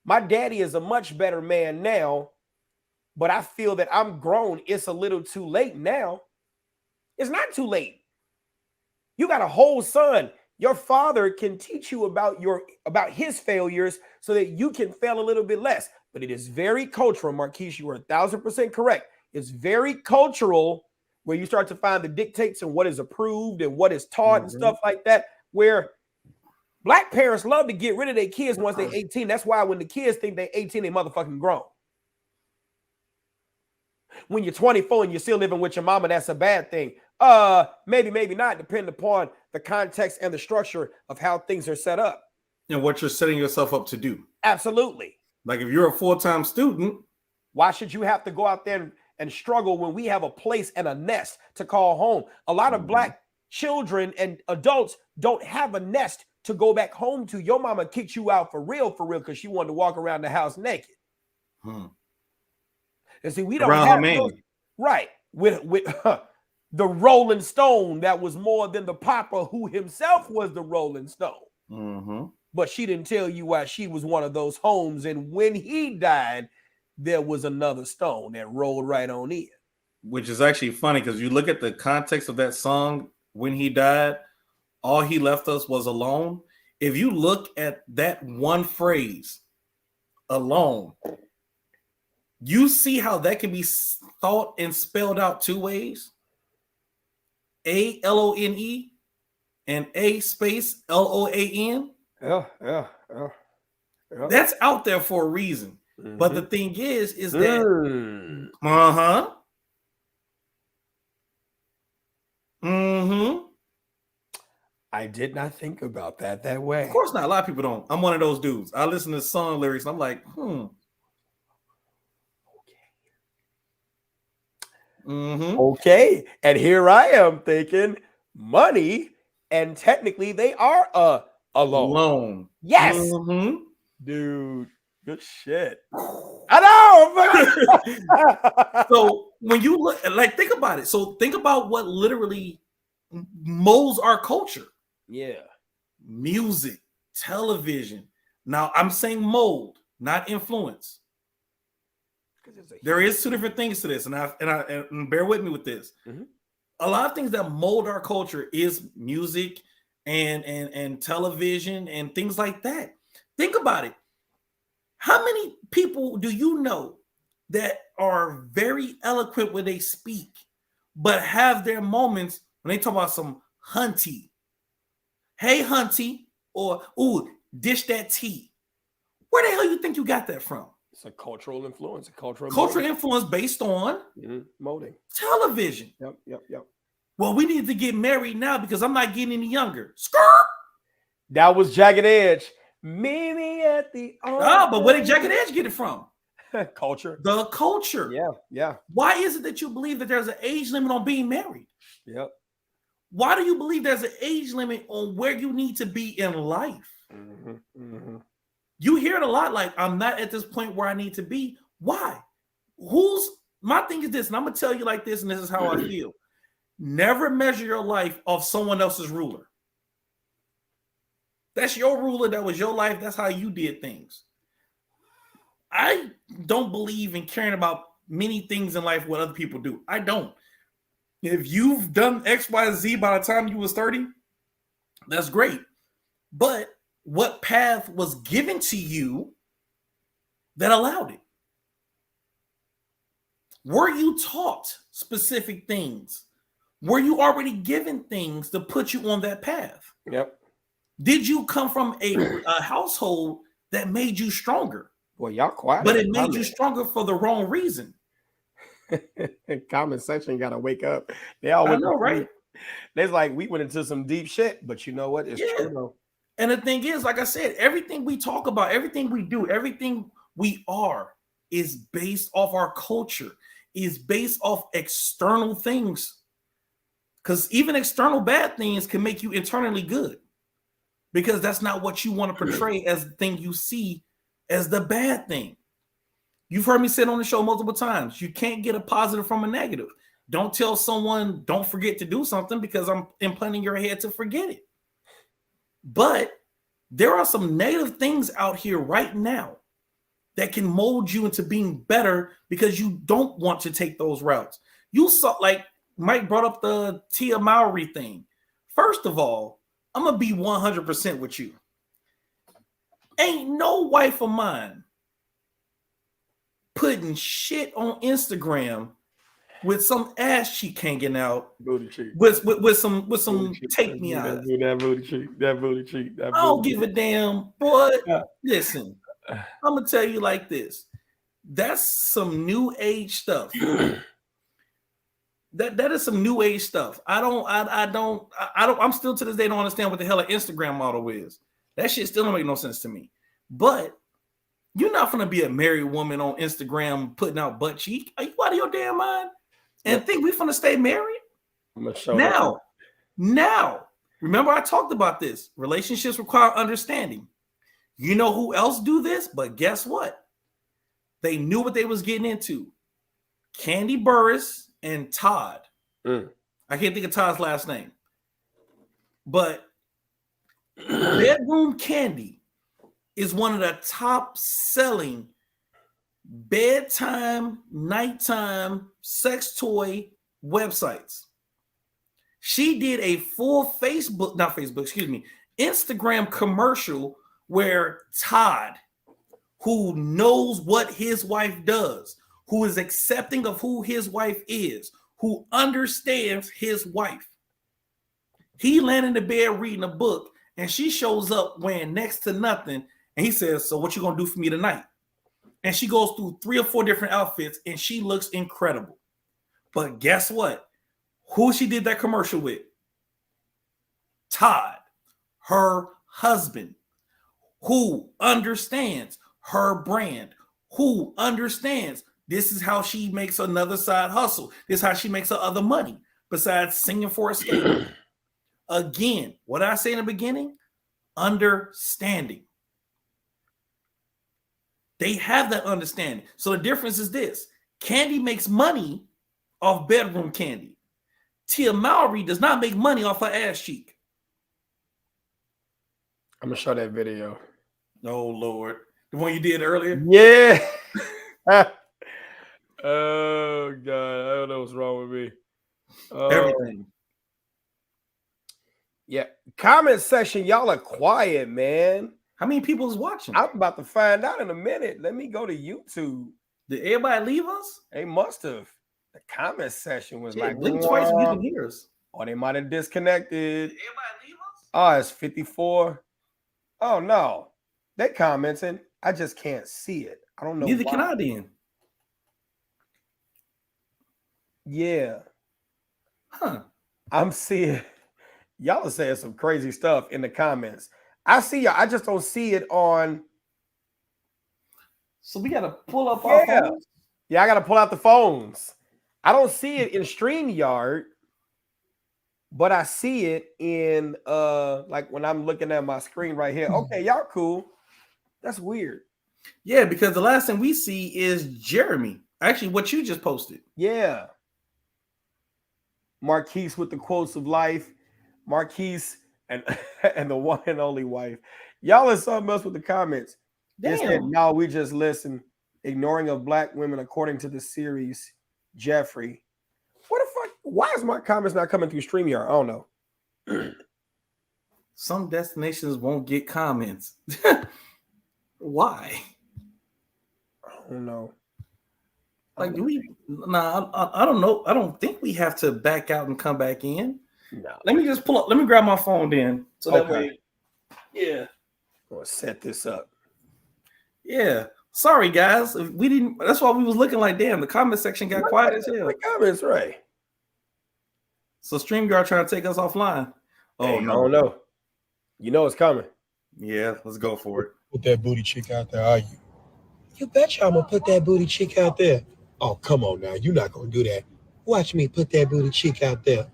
my daddy is a much better man now, but I feel that I'm grown. It's a little too late now. It's not too late. You got a whole son. Your father can teach you about his failures so that you can fail a little bit less. But it is very cultural, Marquise. You are 1,000% correct. It's very cultural where you start to find the dictates and what is approved and what is taught and stuff like that, where Black parents love to get rid of their kids once they're 18. That's why when the kids think they're 18, they motherfucking grown. When you're 24 and you're still living with your mama, that's a bad thing. Maybe not, depending upon the context and the structure of how things are set up. And what you're setting yourself up to do. Absolutely. Like if you're a full-time student, why should you have to go out there and struggle when we have a place and a nest to call home? A lot of Black children and adults don't have a nest to go back home to. Your mama kicked you out for real, because she wanted to walk around the house naked. And see, we don't have those, right with the Rolling Stone that was more than the Papa, who himself was the Rolling Stone. But she didn't tell you why she was one of those homes. And when he died, there was another stone that rolled right on in. Which is actually funny because you look at the context of that song, when he died, all he left us was alone. If you look at that one phrase, alone, you see how that can be thought and spelled out two ways. A-L-O-N-E and A space L-O-A-N. Yeah. That's out there for a reason. But the thing is that I did not think about that way. Of course not. A lot of people don't. I'm one of those dudes. I listen to song lyrics and I'm like, Okay. And here I am thinking money, and technically they are alone. Yes. Dude, good shit. I know. So when you look, think about it. So think about what literally molds our culture. Yeah. Music, television. Now I'm saying mold, not influence. There is two different things to this, and bear with me with this. a lot of things that mold our culture is music and television and things like that. Think about it. How many people do you know that are very eloquent when they speak, but have their moments when they talk about some hunty? Hey, hunty, or ooh, dish that tea. Where the hell you think you got that from? It's a cultural influence, a cultural influence based on molding television. Yep. Well, we need to get married now because I'm not getting any younger. Skirt. That was Jagged Edge. Meet me at the but where did Jagged Edge get it from? Culture. The culture. Yeah. Why is it that you believe that there's an age limit on being married? Yep. Why do you believe there's an age limit on where you need to be in life? You hear it a lot, like, I'm not at this point where I need to be. Why? My thing is this, and I'm going to tell you like this, and this is how I feel. Never measure your life off someone else's ruler. That's your ruler. That was your life. That's how you did things. I don't believe in caring about many things in life what other people do. I don't. If you've done X, Y, Z by the time you was 30, that's great. But what path was given to you that allowed it? Were you taught specific things? Were you already given things to put you on that path? Yep. Did you come from a household that made you stronger? Well, y'all quiet. But it made you stronger for the wrong reason. Comment section got to wake up. They all wake up, right? It's like we went into some deep shit, but you know what? It's true though. And the thing is, like I said, everything we talk about, everything we do, everything we are is based off our culture, is based off external things. Because even external bad things can make you internally good. Because that's not what you want to portray as the thing you see as the bad thing. You've heard me say it on the show multiple times. You can't get a positive from a negative. Don't tell someone, don't forget to do something because I'm implanting your head to forget it. But there are some negative things out here right now that can mold you into being better because you don't want to take those routes. You saw, like Mike brought up the Tia Mowry thing. First of all, I'm going to be 100% with you. Ain't no wife of mine putting shit on Instagram with some ass cheek hanging out, booty cheek, with some take me out. That booty cheek. I don't give a damn, boy. Listen, I'm gonna tell you like this. That's some new age stuff. That is some new age stuff. I'm still to this day don't understand what the hell an Instagram model is. That shit still don't make no sense to me. But you're not gonna be a married woman on Instagram putting out butt cheek. Are you out of your damn mind? And think we finna stay married? I'm gonna show now, remember I talked about this. Relationships require understanding. You know who else do this? But guess what? They knew what they was getting into. Candy Burris and Todd. I can't think of Todd's last name. But Bedroom Candy is one of the top selling bedtime, nighttime sex toy websites. She did a full Instagram commercial where Todd, who knows what his wife does, who is accepting of who his wife is, who understands his wife. He landed in the bed reading a book, and she shows up wearing next to nothing, and he says, "So what you gonna do for me tonight?" And she goes through 3 or 4 different outfits, and she looks incredible. But guess what? Who she did that commercial with? Todd, her husband, who understands her brand, who understands this is how she makes another side hustle. This is how she makes her other money besides singing for a scale. Again, what did I say in the beginning? Understanding. They have that understanding. So the difference is this. Candy makes money off Bedroom Candy. Tia Mowry does not make money off her ass cheek. I'm gonna show that video. Oh Lord, the one you did earlier. Yeah. Oh God, I don't know what's wrong with me. Everything. Yeah. Comment section, y'all are quiet, man. How many people is watching? I'm about to find out in a minute. Let me go to YouTube. Did everybody leave us? They must have. The comment section was like, blink twice and you can hear us. Or they might have disconnected. Did everybody leave us? Oh, it's 54. Oh no, they commenting. I just can't see it. I don't know. Neither can I then. Yeah. Huh. I'm seeing y'all are saying some crazy stuff in the comments. I see y'all. I just don't see it on. So we gotta pull up our phones. Yeah, I gotta pull out the phones. I don't see it in StreamYard, but I see it in like when I'm looking at my screen right here. Okay, y'all cool. That's weird. Yeah, because the last thing we see is Jeremy. Actually, what you just posted. Yeah. Marquise with the quotes of life. Marquise and the one and only wife. Y'all is something else with the comments. They said, no, we just listen. Ignoring of black women according to the series Jeffrey. What the fuck? Why is my comments not coming through StreamYard? I don't know. Some destinations won't get comments. Why? I don't know. Like, do we? Nah, I don't know. I don't think we have to back out and come back in. No. Let me just pull up. Let me grab my phone then. So that way. Yeah. I'm gonna set this up. Yeah. Sorry, guys. We didn't. That's why we was looking like, damn, the comment section got quiet as hell. The comments, right? So StreamYard trying to take us offline. Oh, no. I don't know. You know it's coming. Yeah, let's go for it. Put that booty chick out there, are you? You betcha I'm gonna put that booty chick out there. Oh, come on now. You're not gonna do that. Watch me put that booty chick out there.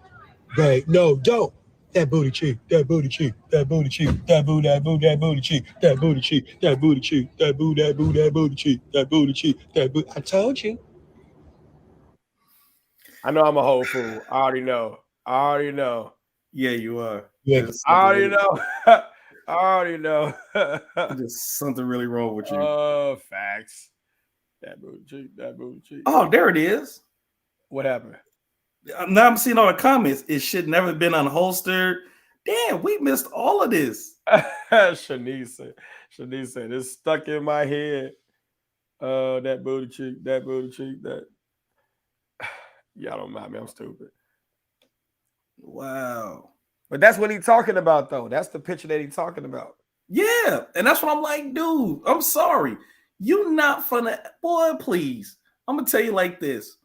Right. No, don't. That booty cheek, that booty cheek, that booty cheek, that boo, that boo, that booty cheek, that booty cheek, that booty cheek, that boo, that boo, that booty cheek, that booty cheek, that boo. I told you. I know I'm a whole fool. I already know. Yeah, you are. Yeah, I already know. I already know. There's something really wrong with you. Oh, facts. That booty cheek, that booty cheek. Oh, there it is. What happened? Now I'm seeing all the comments. It should never been unholstered. Damn, we missed all of this. Shanice said, it's stuck in my head. That booty cheek, that booty cheek, that. Y'all don't mind me. I'm stupid. Wow. But that's what he's talking about, though. That's the picture that he's talking about. Yeah. And that's what I'm like, dude, I'm sorry. You not finna, boy, please. I'm going to tell you like this.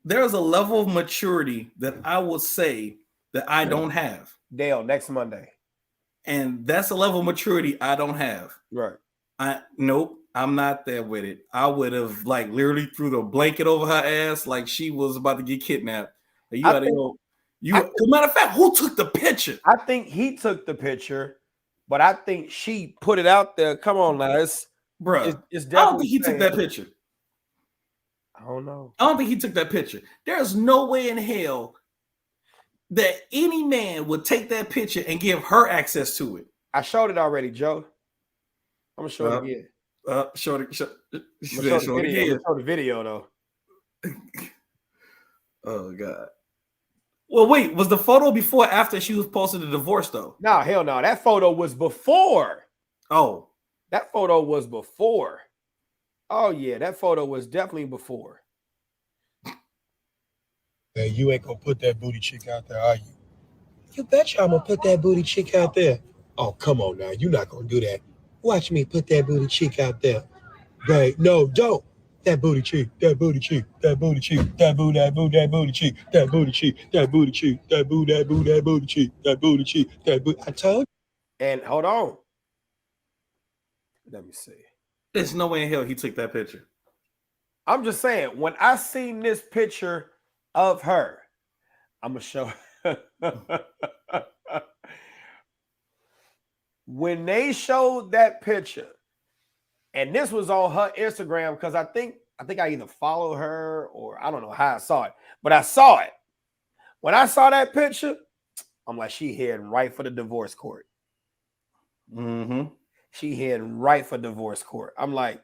There's a level of maturity that I will say that I don't have. Dale, next Monday. And that's a level of maturity I don't have. Right. Nope, I'm not there with it. I would have like literally threw the blanket over her ass like she was about to get kidnapped. You gotta go. As a matter of fact, who took the picture? I think he took the picture, but I think she put it out there. Come on, now. It's definitely I don't think he took that picture. I don't know. I don't think he took that picture. There's no way in hell that any man would take that picture and give her access to it. I showed it already, Joe. I'm gonna show it again. Show it again. Show the video though. Oh God. Well, wait, was the photo before or after she was posted the divorce though? No, hell no. That photo was before. Oh, that photo was before. Oh yeah, that photo was definitely before. Hey, you ain't gonna put that booty chick out there, are you? You betcha I'm gonna put that booty chick out there. Oh, come on now. You're not gonna do that. Watch me put that booty cheek out there. Right. No, don't. That booty cheek, that booty cheek, that booty cheek, that boo, that boo, that booty cheek, that booty cheek, that booty cheek, that boo, that boo, that booty cheek, that booty cheek, that boo. I told you. And hold on. Let me see. There's no way in hell he took that picture. I'm just saying, when I seen this picture of her, I'm gonna show. When they showed that picture, and this was on her Instagram, because I think I either followed her or I don't know how I saw it, but I saw it. When I saw that picture, I'm like, she heading right for the divorce court. Mm-hmm. She heading right for divorce court. I'm like,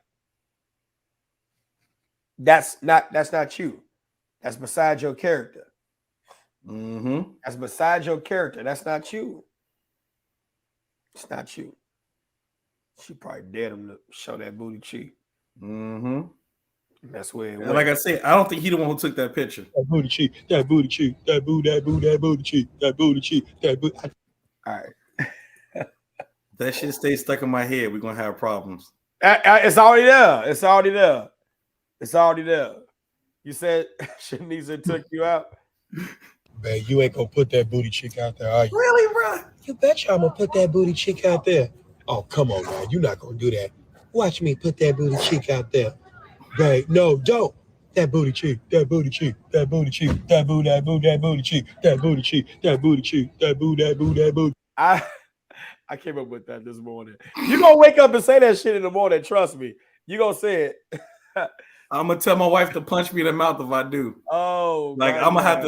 that's not you. That's beside your character. Mm-hmm. That's beside your character. That's not you. It's not you. She probably dared him to show that booty cheek. Mm-hmm. That's where it went. And like I said, I don't think he the one who took that picture. That booty cheek, that booty cheek, that booty cheek, that booty cheek, that booty. All right. That shit stays stuck in my head. We're gonna have problems. It's already there. It's already there. It's already there. You said Shanice took you out. Man, you ain't gonna put that booty cheek out there, are you? Really, bro? You betcha I'm gonna put that booty cheek out there. Oh, come on now. You're not gonna do that. Watch me put that booty cheek out there. Right? No, don't. That booty cheek, that booty cheek, that booty cheek, that booty, that booty, that booty cheek, that booty cheek, that booty cheek, that booty, that booty, that booty. I came up with that this morning. You're gonna wake up and say that shit in the morning, trust me. You're gonna say it. I'm gonna tell my wife to punch me in the mouth if I do. Oh, like I'm gonna have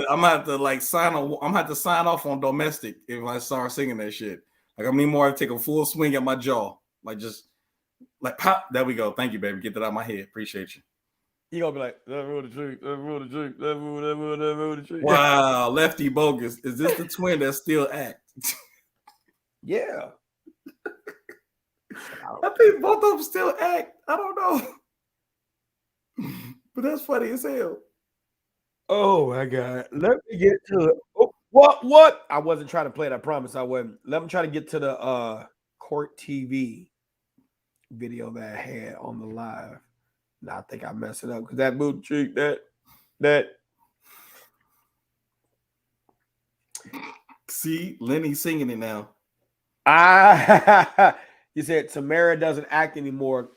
to like sign off on domestic if I start singing that shit. Like I need more to take a full swing at my jaw. Like just like pop. There we go. Thank you, baby. Get that out of my head. Appreciate you. You gonna be like, that rule the trick, that rule the trick, that rule the trick. Wow, Lefty Bogus. Is this the twin that still act? Yeah. I think both of them still act. I don't know. But that's funny as hell. Oh my God. Let me get to it. Oh, what? I wasn't trying to play it. I promise I wasn't. Let me try to get to the Court TV video that I had on the live. Now I think I messed it up because that booty cheek, that. See, Lenny singing it now. You said Tamara doesn't act anymore.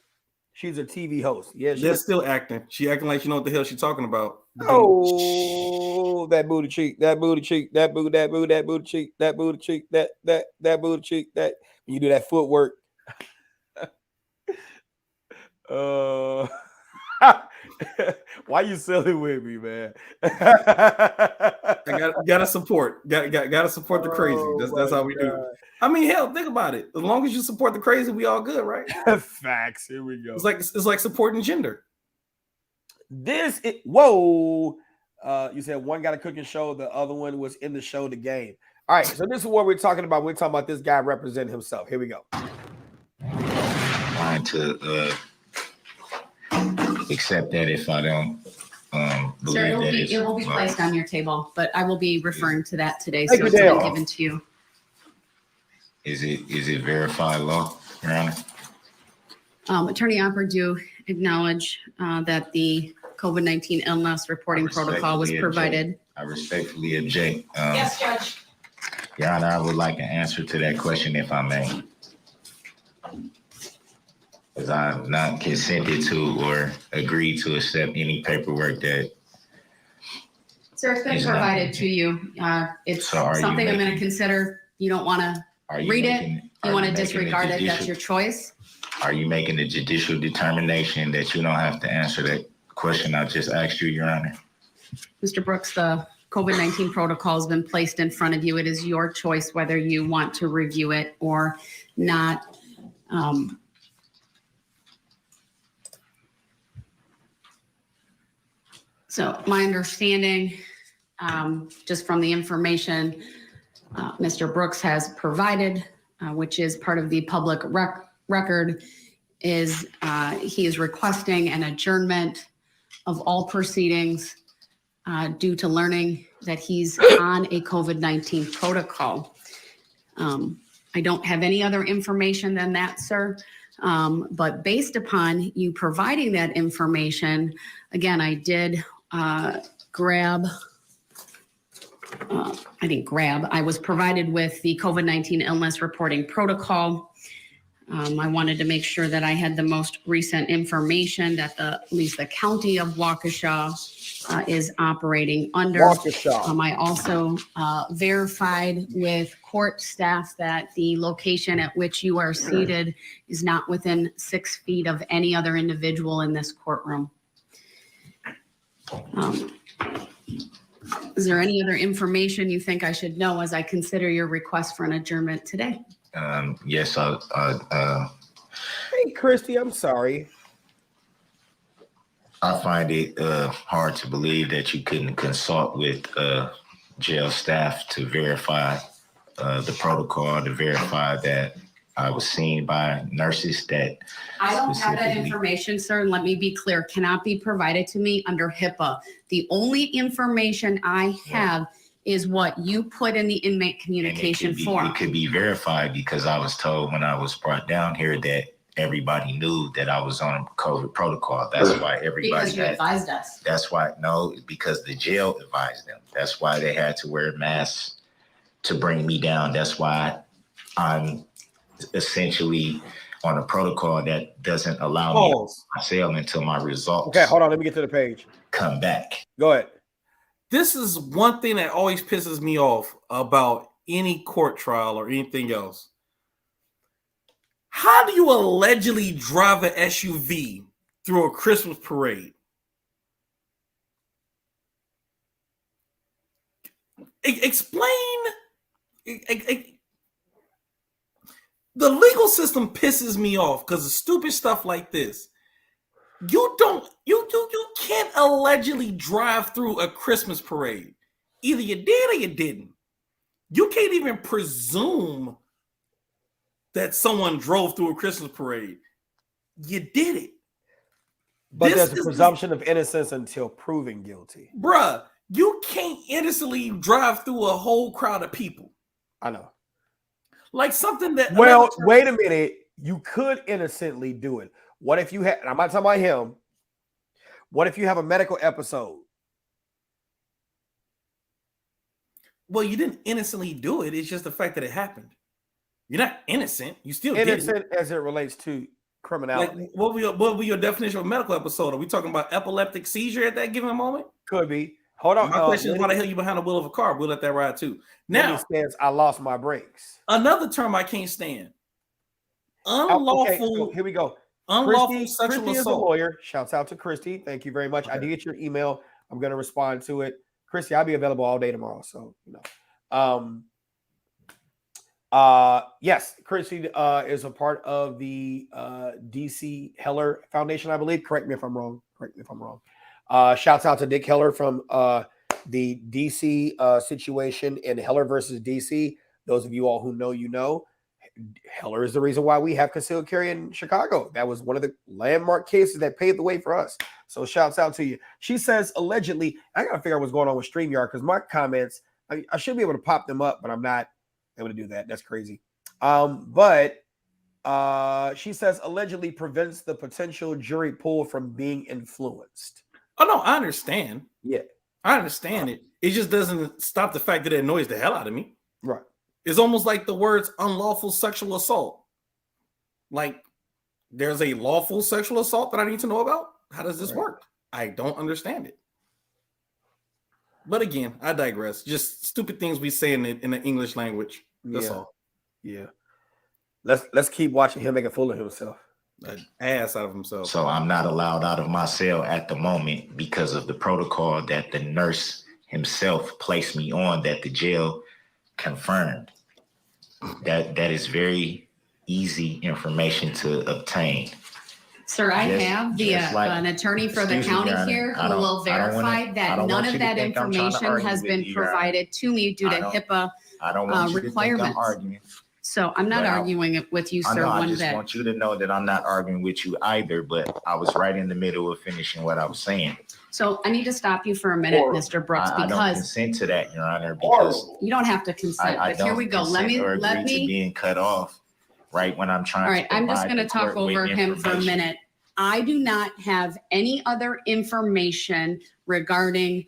She's a TV host. Yeah, she's still acting. She acting like she know what the hell she's talking about. Oh, that booty cheek, that booty cheek, that booty, that booty, that booty cheek, that booty cheek, that booty cheek, that when you do that footwork. Why you silly with me, man? I gotta support. Gotta support the crazy. That's how we do. I mean, hell, think about it. As long as you support the crazy, we all good, right? Facts. Here we go. It's like supporting gender. Whoa. You said one got a cooking show, the other one was in the show, The Game. All right, so this is what we're talking about. We're talking about this guy representing himself. Here we go. Trying to accept that if I don't believe Sir, it will be placed on your table, but I will be referring to that today. Thank So you, it's Daryl. given to you. Is it verified law, Your Honor? Attorney Opper, do acknowledge that the COVID-19 illness reporting protocol was provided. I respectfully object. Yes, Judge. Your Honor, I would like an answer to that question if I may. Because I have not consented to or agreed to accept any paperwork that. Sir, it's been provided to you. It's something I'm going to consider. You don't want to read it. You want to disregard it. That's your choice. Are you making a judicial determination that you don't have to answer that question I just asked you, Your Honor? Mr. Brooks, the COVID-19 protocol has been placed in front of you. It is your choice whether you want to review it or not. So my understanding, just from the information Mr. Brooks has provided, which is part of the public record, is he is requesting an adjournment of all proceedings due to learning that he's on a COVID-19 protocol. I don't have any other information than that, sir. But based upon you providing that information, again, I did I was provided with the COVID-19 illness reporting protocol. I wanted to make sure that I had the most recent information that at least the county of Waukesha is operating under. Waukesha. I also verified with court staff that the location at which you are seated is not within 6 feet of any other individual in this courtroom. Is there any other information you think I should know as I consider your request for an adjournment today? Yes, Hey, Christy, I'm sorry. I find it hard to believe that you couldn't consult with jail staff to verify the protocol, to verify that I was seen by nurses that I don't have that specifically- information, sir, and let me be clear, cannot be provided to me under HIPAA. The only information I have is what you put in the inmate communication form. It could be verified because I was told when I was brought down here that everybody knew that I was on a COVID protocol. That's why everybody Because you advised us. That's why, no, because the jail advised them. That's why they had to wear masks to bring me down. That's why I'm essentially on a protocol that doesn't allow me to my cell until my results. Okay, hold on. Let me get to the page. Come back. Go ahead. This is one thing that always pisses me off about any court trial or anything else. How do you allegedly drive an SUV through a Christmas parade? Explain. The legal system pisses me off because of stupid stuff like this. You can't allegedly drive through a Christmas parade. Either you did or you didn't. You can't even presume that someone drove through a Christmas parade. You did it. But there's a presumption of innocence until proven guilty. Bruh, you can't innocently drive through a whole crowd of people. I know. Like something that... Well, wait a minute. You could innocently do it. What if you had... I'm not talking about him. What if you have a medical episode? Well, you didn't innocently do it. It's just the fact that it happened. You're not innocent. You still innocent did it. as it relates to criminality. Like, what would be your definition of a medical episode? Are we talking about epileptic seizure at that given moment? Could be. Hold on. My question is, why the hell you behind the wheel of a car? We'll let that ride too. Now, stands, I lost my brakes. Another term I can't stand. Unlawful. Okay, so here we go. Unlawful sexual Christy assault. is a lawyer. Shouts out to Christy. Thank you very much. Okay. I did get your email. I'm going to respond to it. Christy, I'll be available all day tomorrow. So, you know. Yes, Christy is a part of the DC Heller Foundation, I believe. Correct me if I'm wrong. Shouts out to Dick Heller from the DC situation in Heller versus DC. Those of you all who know, you know. Heller is the reason why we have concealed carry in Chicago. That was one of the landmark cases that paved the way for us. So shouts out to you. She says, allegedly, I got to figure out what's going on with StreamYard because my comments, I should be able to pop them up, but I'm not able to do that. That's crazy. But she says, allegedly prevents the potential jury pool from being influenced. Oh, no, I understand. Yeah. I understand it. It just doesn't stop the fact that it annoys the hell out of me. Right. It's almost like the words unlawful sexual assault. Like, there's a lawful sexual assault that I need to know about? How does this work? I don't understand it. But again, I digress. Just stupid things we say in the English language. That's all. Yeah. Let's keep watching him make a fool of himself. An ass out of himself. So I'm not allowed out of my cell at the moment because of the protocol that the nurse himself placed me on that the jail confirmed. That is very easy information to obtain. Sir, I have an attorney for the county here who will verify that none of that information has been provided to me due to HIPAA requirements. So I'm not arguing it with you, sir. I just want you to know that I'm not arguing with you either, but I was right in the middle of finishing what I was saying. So I need to stop you for a minute, Mr. Brooks, I don't because consent to that, Your Honor, because you don't have to consent. But here we go. Let me being cut off right when I'm trying. All right, I'm just going to talk over him for a minute. I do not have any other information regarding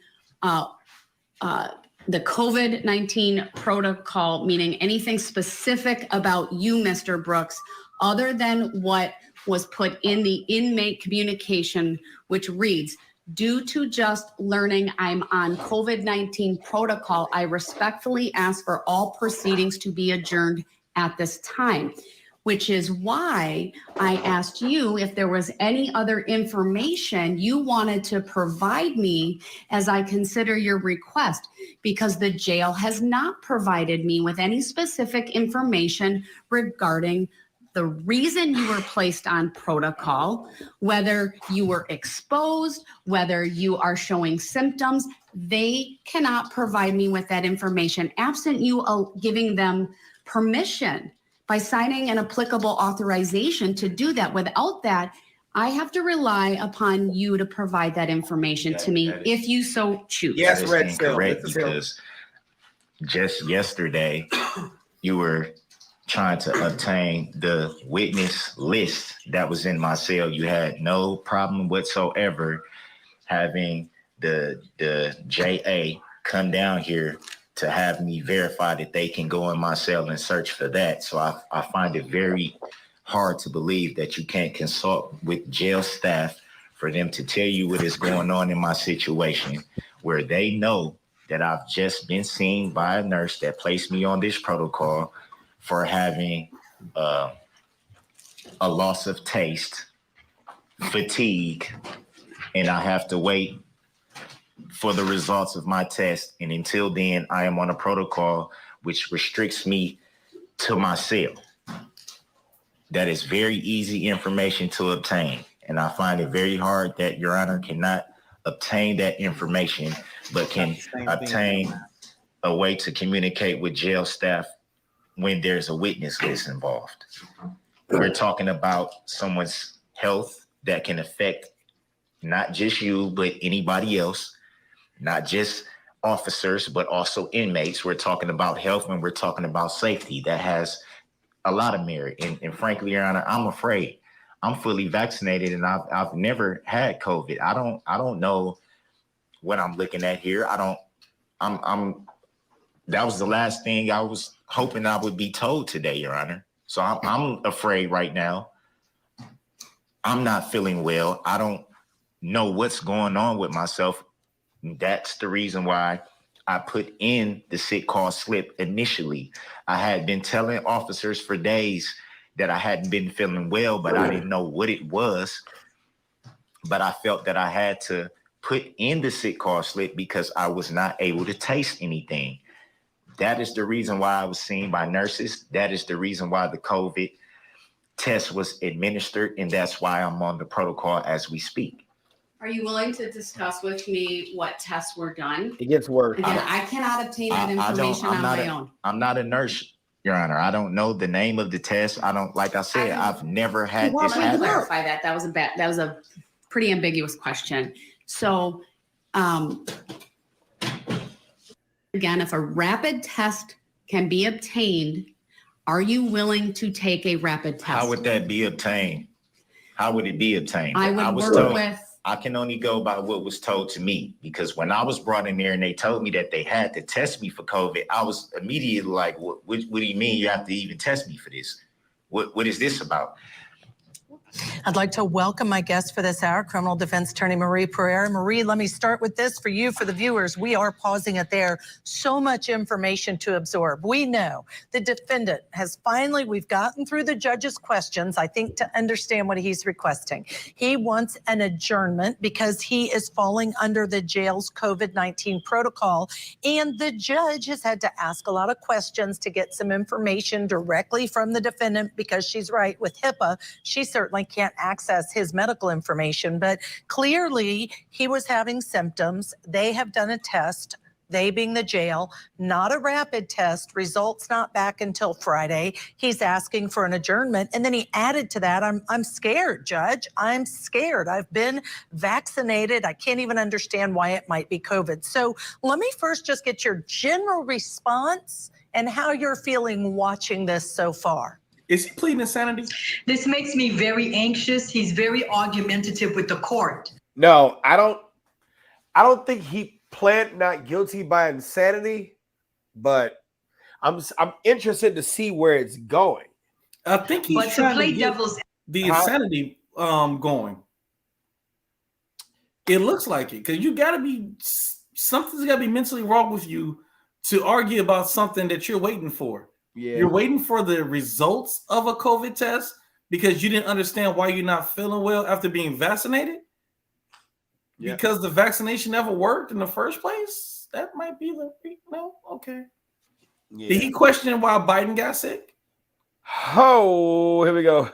the COVID-19 protocol, meaning anything specific about you, Mr. Brooks, other than what was put in the inmate communication, which reads, due to just learning I'm on COVID-19 protocol, I respectfully ask for all proceedings to be adjourned at this time, which is why I asked you if there was any other information you wanted to provide me as I consider your request, because the jail has not provided me with any specific information regarding the reason you were placed on protocol, whether you were exposed, whether you are showing symptoms. They cannot provide me with that information absent you giving them permission by signing an applicable authorization to do that. Without that, I have to rely upon you to provide that information to me if you so choose. Yes, That is Red incorrect Cell. because just yesterday you were trying to obtain the witness list that was in my cell. You had no problem whatsoever having the JA come down here to have me verify that they can go in my cell and search for that. So I find it very hard to believe that you can't consult with jail staff for them to tell you what is going on in my situation, where they know that I've just been seen by a nurse that placed me on this protocol for having a loss of taste, fatigue, and I have to wait for the results of my test. And until then, I am on a protocol which restricts me to my cell. That is very easy information to obtain. And I find it very hard that Your Honor cannot obtain that information, but can obtain a way to communicate with jail staff when there's a witness list involved. We're talking about someone's health that can affect not just you, but anybody else, not just officers, but also inmates. We're talking about health and we're talking about safety. That has a lot of merit. And frankly, Your Honor, I'm afraid. I'm fully vaccinated and I've never had COVID. I don't know what I'm looking at here. That was the last thing I was hoping I would be told today, Your Honor. So I'm afraid right now. I'm not feeling well. I don't know what's going on with myself. That's the reason why I put in the sick call slip initially. I had been telling officers for days that I hadn't been feeling well, but I didn't know what it was. But I felt that I had to put in the sick call slip because I was not able to taste anything. That is the reason why I was seen by nurses. That is the reason why the COVID test was administered, and that's why I'm on the protocol as we speak. Are you willing to discuss with me what tests were done? It gets worse. Again, I cannot obtain that information on my own. I'm not a nurse, Your Honor. I don't know the name of the test. Like I said, I've never had this Let me happen. clarify that. That was a pretty ambiguous question. So, again, if a rapid test can be obtained, are you willing to take a rapid test? How would that be obtained? How would it be obtained? I can only go by what was told to me, because when I was brought in there and they told me that they had to test me for COVID, I was immediately like, what do you mean you have to even test me for this? What is this about? I'd like to welcome my guest for this hour, criminal defense attorney Marie Pereira. Marie, let me start with this for you, for the viewers. We are pausing it there. So much information to absorb. We know the defendant has finally, we've gotten through the judge's questions, I think, to understand what he's requesting. He wants an adjournment because he is falling under the jail's COVID-19 protocol. And the judge has had to ask a lot of questions to get some information directly from the defendant, because she's right, with HIPAA, she certainly can't access his medical information, but clearly he was having symptoms. They have done a test, they being the jail, not a rapid test, results not back until Friday. He's asking for an adjournment. And then he added to that, I'm scared, Judge. I'm scared. I've been vaccinated. I can't even understand why it might be COVID. So let me first just get your general response and how you're feeling watching this so far. Is he pleading insanity? This makes me very anxious. He's very argumentative with the court. No, I don't think he pled not guilty by insanity, but I'm interested to see where it's going. I think he's trying to get the insanity going. It looks like it, because something's got to be mentally wrong with you to argue about something that you're waiting for. Yeah. You're waiting for the results of a COVID test because you didn't understand why you're not feeling well after being vaccinated? Yeah. Because the vaccination never worked in the first place? That might be okay. Yeah. Did he question why Biden got sick? Oh, here we go.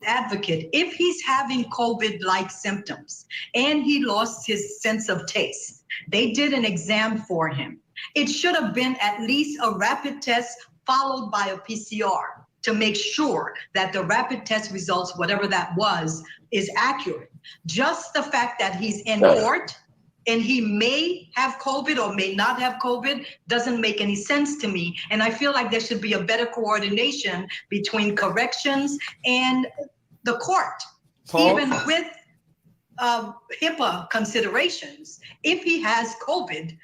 Advocate, if he's having COVID-like symptoms and he lost his sense of taste, they did an exam for him. It should have been at least a rapid test followed by a PCR to make sure that the rapid test results, whatever that was, is accurate. Just the fact that he's in court and he may have COVID or may not have COVID doesn't make any sense to me. And I feel like there should be a better coordination between corrections and the court, even with HIPAA considerations. If he has COVID,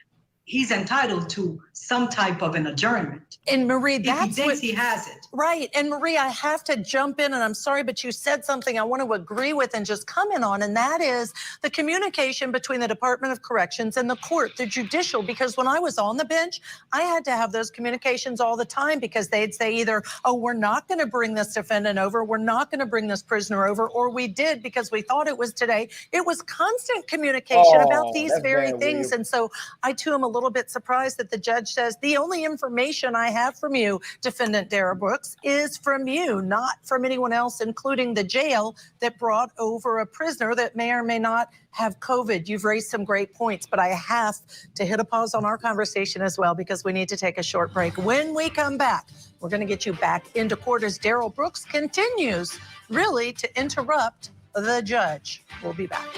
he's entitled to some type of an adjournment. And Marie, If that's he thinks what he has it. Right. And Marie, I have to jump in, and I'm sorry, but you said something I want to agree with and just comment on, and that is the communication between the Department of Corrections and the court, the judicial, because when I was on the bench, I had to have those communications all the time because they'd say either, oh, we're not going to bring this defendant over, we're not going to bring this prisoner over, or we did because we thought it was today. It was constant communication about these very things. And so I too am a little bit surprised that the judge says the only information I have from you, Defendant Daryl Brooks, is from you, not from anyone else, including the jail that brought over a prisoner that may or may not have COVID. You've raised some great points, but I have to hit a pause on our conversation as well because we need to take a short break. When we come back, we're going to get you back into court as Daryl Brooks continues really to interrupt the judge. We'll be back.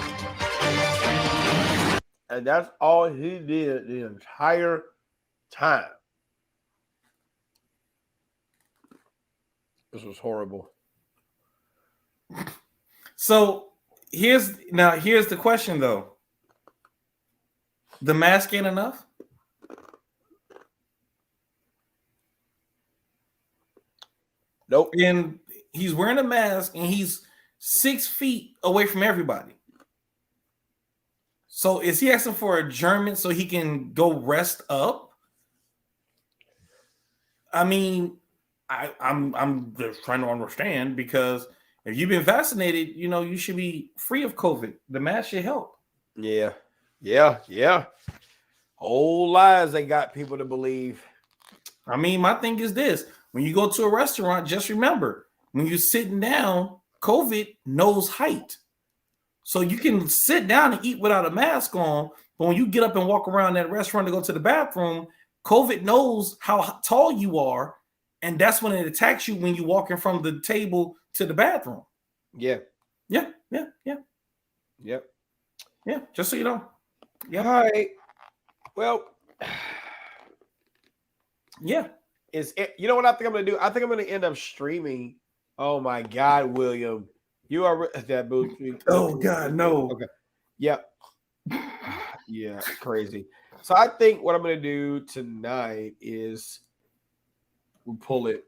And that's all he did the entire time. This was horrible. So here's the question though. The mask ain't enough? Nope. And he's wearing a mask and he's 6 feet away from everybody. So is he asking for adjournment so he can go rest up? I mean, I'm just trying to understand, because if you've been vaccinated, you know, you should be free of COVID. The mask should help. Yeah. Whole lies they got people to believe. I mean, my thing is this. When you go to a restaurant, just remember, when you're sitting down, COVID knows height. So you can sit down and eat without a mask on, but when you get up and walk around that restaurant to go to the bathroom, COVID knows how tall you are, and that's when it attacks you when you're walking from the table to the bathroom. Yeah. Yep. Yeah, just so you know. Yeah. All right. Well, yeah. You know what I think I'm going to do? I think I'm going to end up streaming. Oh, my God, William. You are that booth. Oh, God, no. Okay. Yep. Yeah, crazy. So I think what I'm going to do tonight is we'll pull it,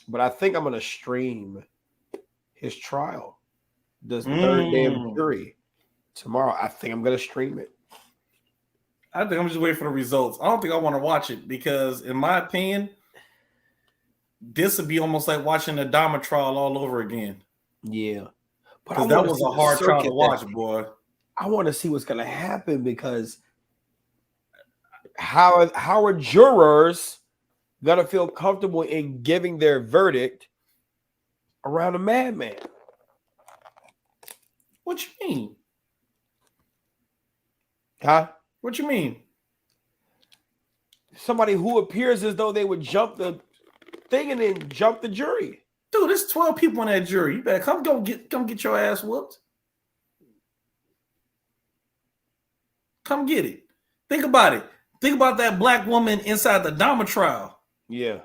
but I think I'm going to stream his trial, the third day of jury tomorrow. I think I'm going to stream it. I think I'm just waiting for the results. I don't think I want to watch it because, in my opinion, this would be almost like watching the Dahmer trial all over again. Yeah. Because that was a hard trial to watch, boy. I want to see what's going to happen, because how are jurors going to feel comfortable in giving their verdict around a madman? What you mean? Huh? What you mean? Somebody who appears as though they would jump the thing and then jump the jury. Dude, there's 12 people in that jury. You better come get your ass whooped. Come get it. Think about it. Think about that black woman inside the Dahmer trial. Yeah.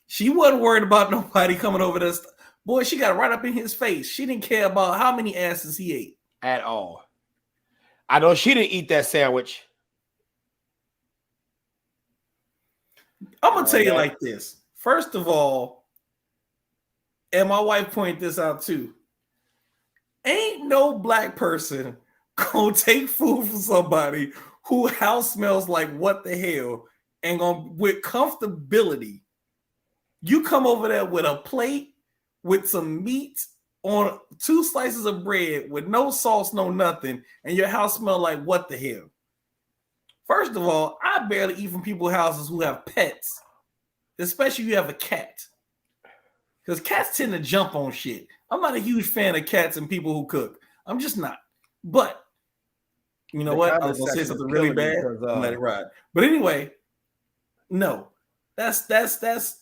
She wasn't worried about nobody coming over this. Boy, she got right up in his face. She didn't care about how many asses he ate. At all. I know she didn't eat that sandwich. I'm going to tell you like this. First of all, and my wife pointed this out too, ain't no black person gonna take food from somebody who house smells like what the hell, and with comfortability, you come over there with a plate with some meat on 2 slices of bread with no sauce, no nothing, and your house smell like what the hell. First of all, I barely eat from people's houses who have pets, especially if you have a cat. because cats tend to jump on shit. I'm not a huge fan of cats and people who cook. I'm just not. But you know what? I was gonna say something really bad and let it ride. But anyway, no. That's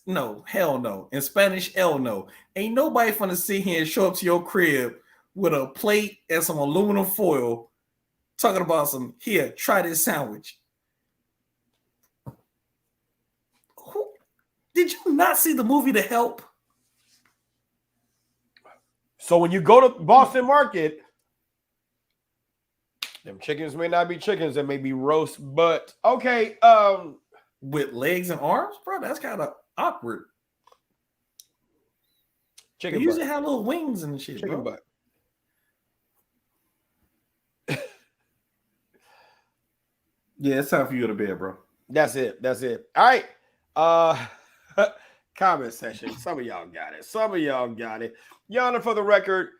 no, hell no. In Spanish, hell no. Ain't nobody finna sit here and show up to your crib with a plate and some aluminum foil talking about some, here, try this sandwich. Did you not see the movie The Help? So when you go to Boston Market, them chickens may not be chickens, they may be roast, but okay. With legs and arms, bro, that's kind of awkward. Chicken they usually butt. have little wings and shit. Chicken bro. butt. Yeah, it's time for you to bed, bro. That's it. That's it. All right. Comment section. Some of y'all got it. Some of y'all got it. Your Honor, for the record,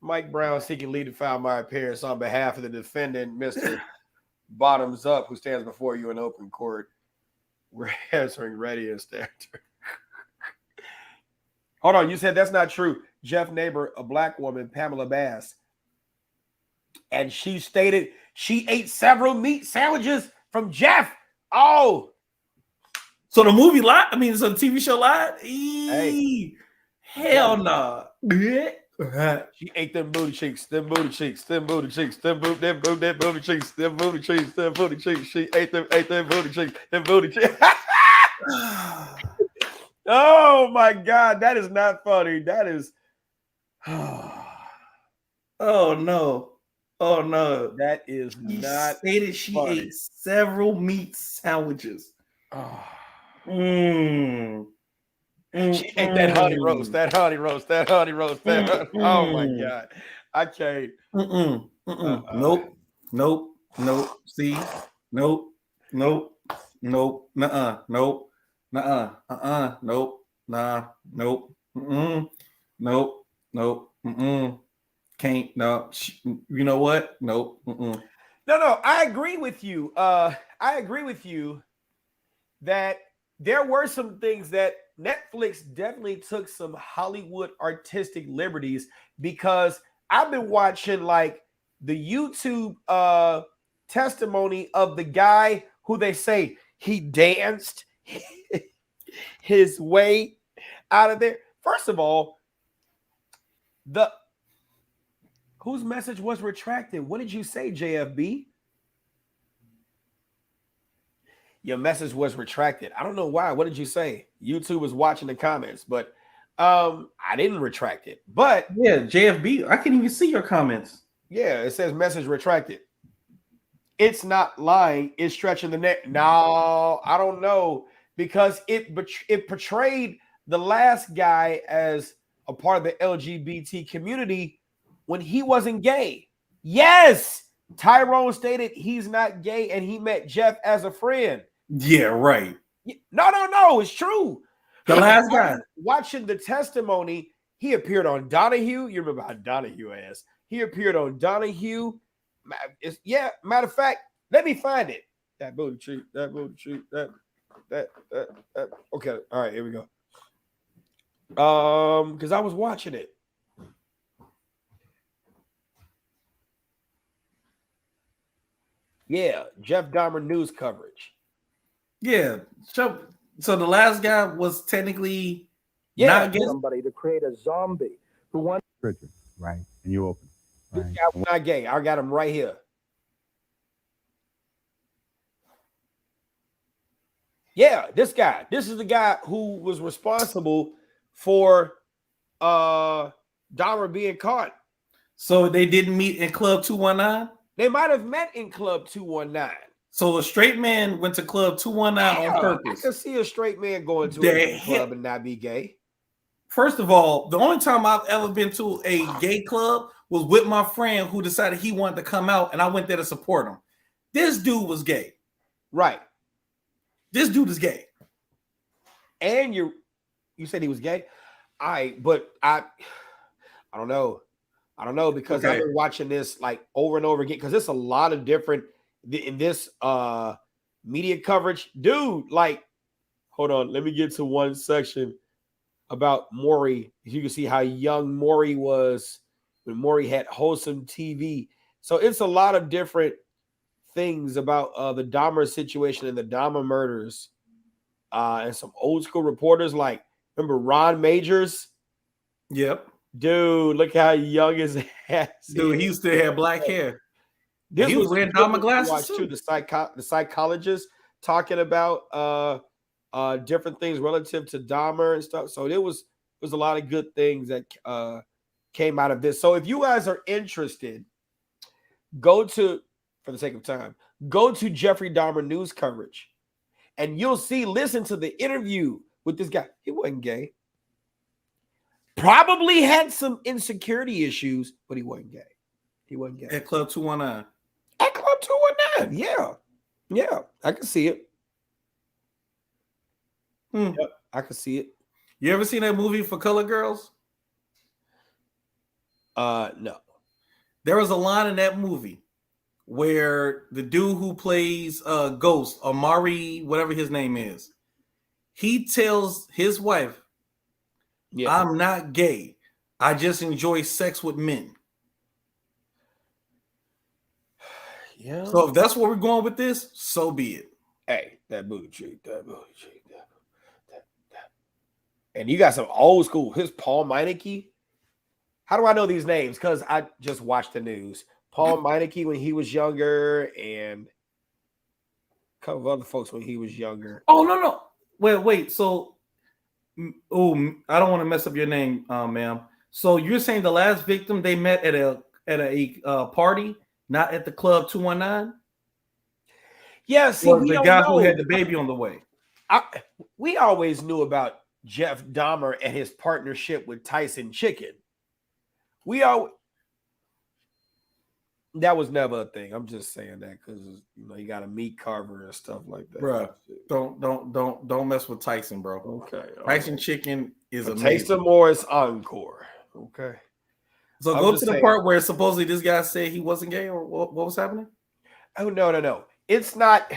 Mike Brown seeking leave to file my appearance on behalf of the defendant, Mr. Bottoms Up, who stands before you in open court. We're answering ready and standard. Hold on. You said that's not true. Jeff Neighbor, a black woman, Pamela Bass, and she stated she ate several meat sandwiches from Jeff. Oh, so the movie lied? I mean, so the TV show lied? Hey. Hell no. She ate them booty cheeks, them booty cheeks, them booty cheeks, them booty cheeks, them booty cheeks, them booty cheeks. She ate them booty cheeks, them booty cheeks. Oh my God, that is not funny. That is. Oh no. Oh no. That is not. Stated she funny. ate several meat sandwiches. Oh. She ate that honey roast, that honey roast, that honey roast, that honey. Oh my God. I can't. Nope. See? Nope. Nope. Nope. Nope. Nope. Nah. Nope. Nope. Can't. No. You know what? Nope. No. I agree with you. I agree with you that there were some things that Netflix definitely took some Hollywood artistic liberties, because I've been watching like the YouTube testimony of the guy who they say he danced his way out of there. First of all, whose message was retracted? What did you say, JFB? Your message was retracted. I don't know why. What did you say? YouTube was watching the comments, but I didn't retract it. But yeah, JFB, I can't even see your comments. Yeah, it says message retracted. It's not lying. It's stretching the neck. No, I don't know, because it portrayed the last guy as a part of the LGBT community when he wasn't gay. Yes, Tyrone stated he's not gay and he met Jeff as a friend. Yeah, right. No, it's true. The last guy. Watching the testimony, he appeared on Donahue. You remember how Donahue asked? He appeared on Donahue. Matter of fact, let me find it. That booty cheek, that booty cheek, that. Okay, all right, here we go. Because I was watching it. Yeah, Jeff Dahmer news coverage. Yeah, so the last guy was technically not gay. Somebody to create a zombie who wants Richard, right? And you open. Right. This guy was not gay. I got him right here. Yeah, this guy. This is the guy who was responsible for Dahmer being caught. So they didn't meet in Club 219? They might have met in Club 219. So a straight man went to Club 219 on purpose. I can see a straight man going to a club and not be gay. First of all, the only time I've ever been to a gay club was with my friend who decided he wanted to come out, and I went there to support him. This dude was gay. Right. This dude is gay. And you said he was gay? I don't know. I don't know, because I've been watching this like over and over again, because it's a lot of different in this media coverage. Dude, like, hold on, let me get to one section. about Maury. You can see how young Maury was when Maury had wholesome TV. So it's a lot of different things about the Dahmer situation and the Dahmer murders. And some old school reporters like, remember Ron Majors? Yep. Dude, look how young his ass Dude, he is. used to have black hair. This he was wearing Dahmer glasses too. The psychologist talking about different things relative to Dahmer and stuff. So there was a lot of good things that came out of this. So if you guys are interested, go to, for the sake of time, go to Jeffrey Dahmer news coverage, and you'll see, listen to the interview with this guy. He wasn't gay. Probably had some insecurity issues, but he wasn't gay. He wasn't gay. At Club 219. At Club 219, yeah. Yeah, I can see it. Yep, I can see it. You ever seen that movie For Color Girls? No. There was a line in that movie where the dude who plays Ghost, Amari, whatever his name is, he tells his wife, I'm not gay. I just enjoy sex with men. Yeah. So if that's where we're going with this, so be it. Hey, that booty cheek, that booty cheek, that. And you got some old school. Here's Paul Meineke. How do I know these names? Because I just watched the news. Paul Meineke when he was younger, and a couple of other folks when he was younger. Oh, no. Wait. So, I don't want to mess up your name, ma'am. So you're saying the last victim they met at a party, not at the Club 219? Yeah, see, or the guy who had the baby on the way. We always knew about Jeff Dahmer and his partnership with Tyson Chicken. That was never a thing. I'm just saying that because you got a meat carver and stuff like that. Bro, don't mess with Tyson, bro. Okay. Tyson Chicken is a taste of Morris Encore. Okay. So go to the part where supposedly this guy said he wasn't gay, or what was happening? Oh, no. It's not.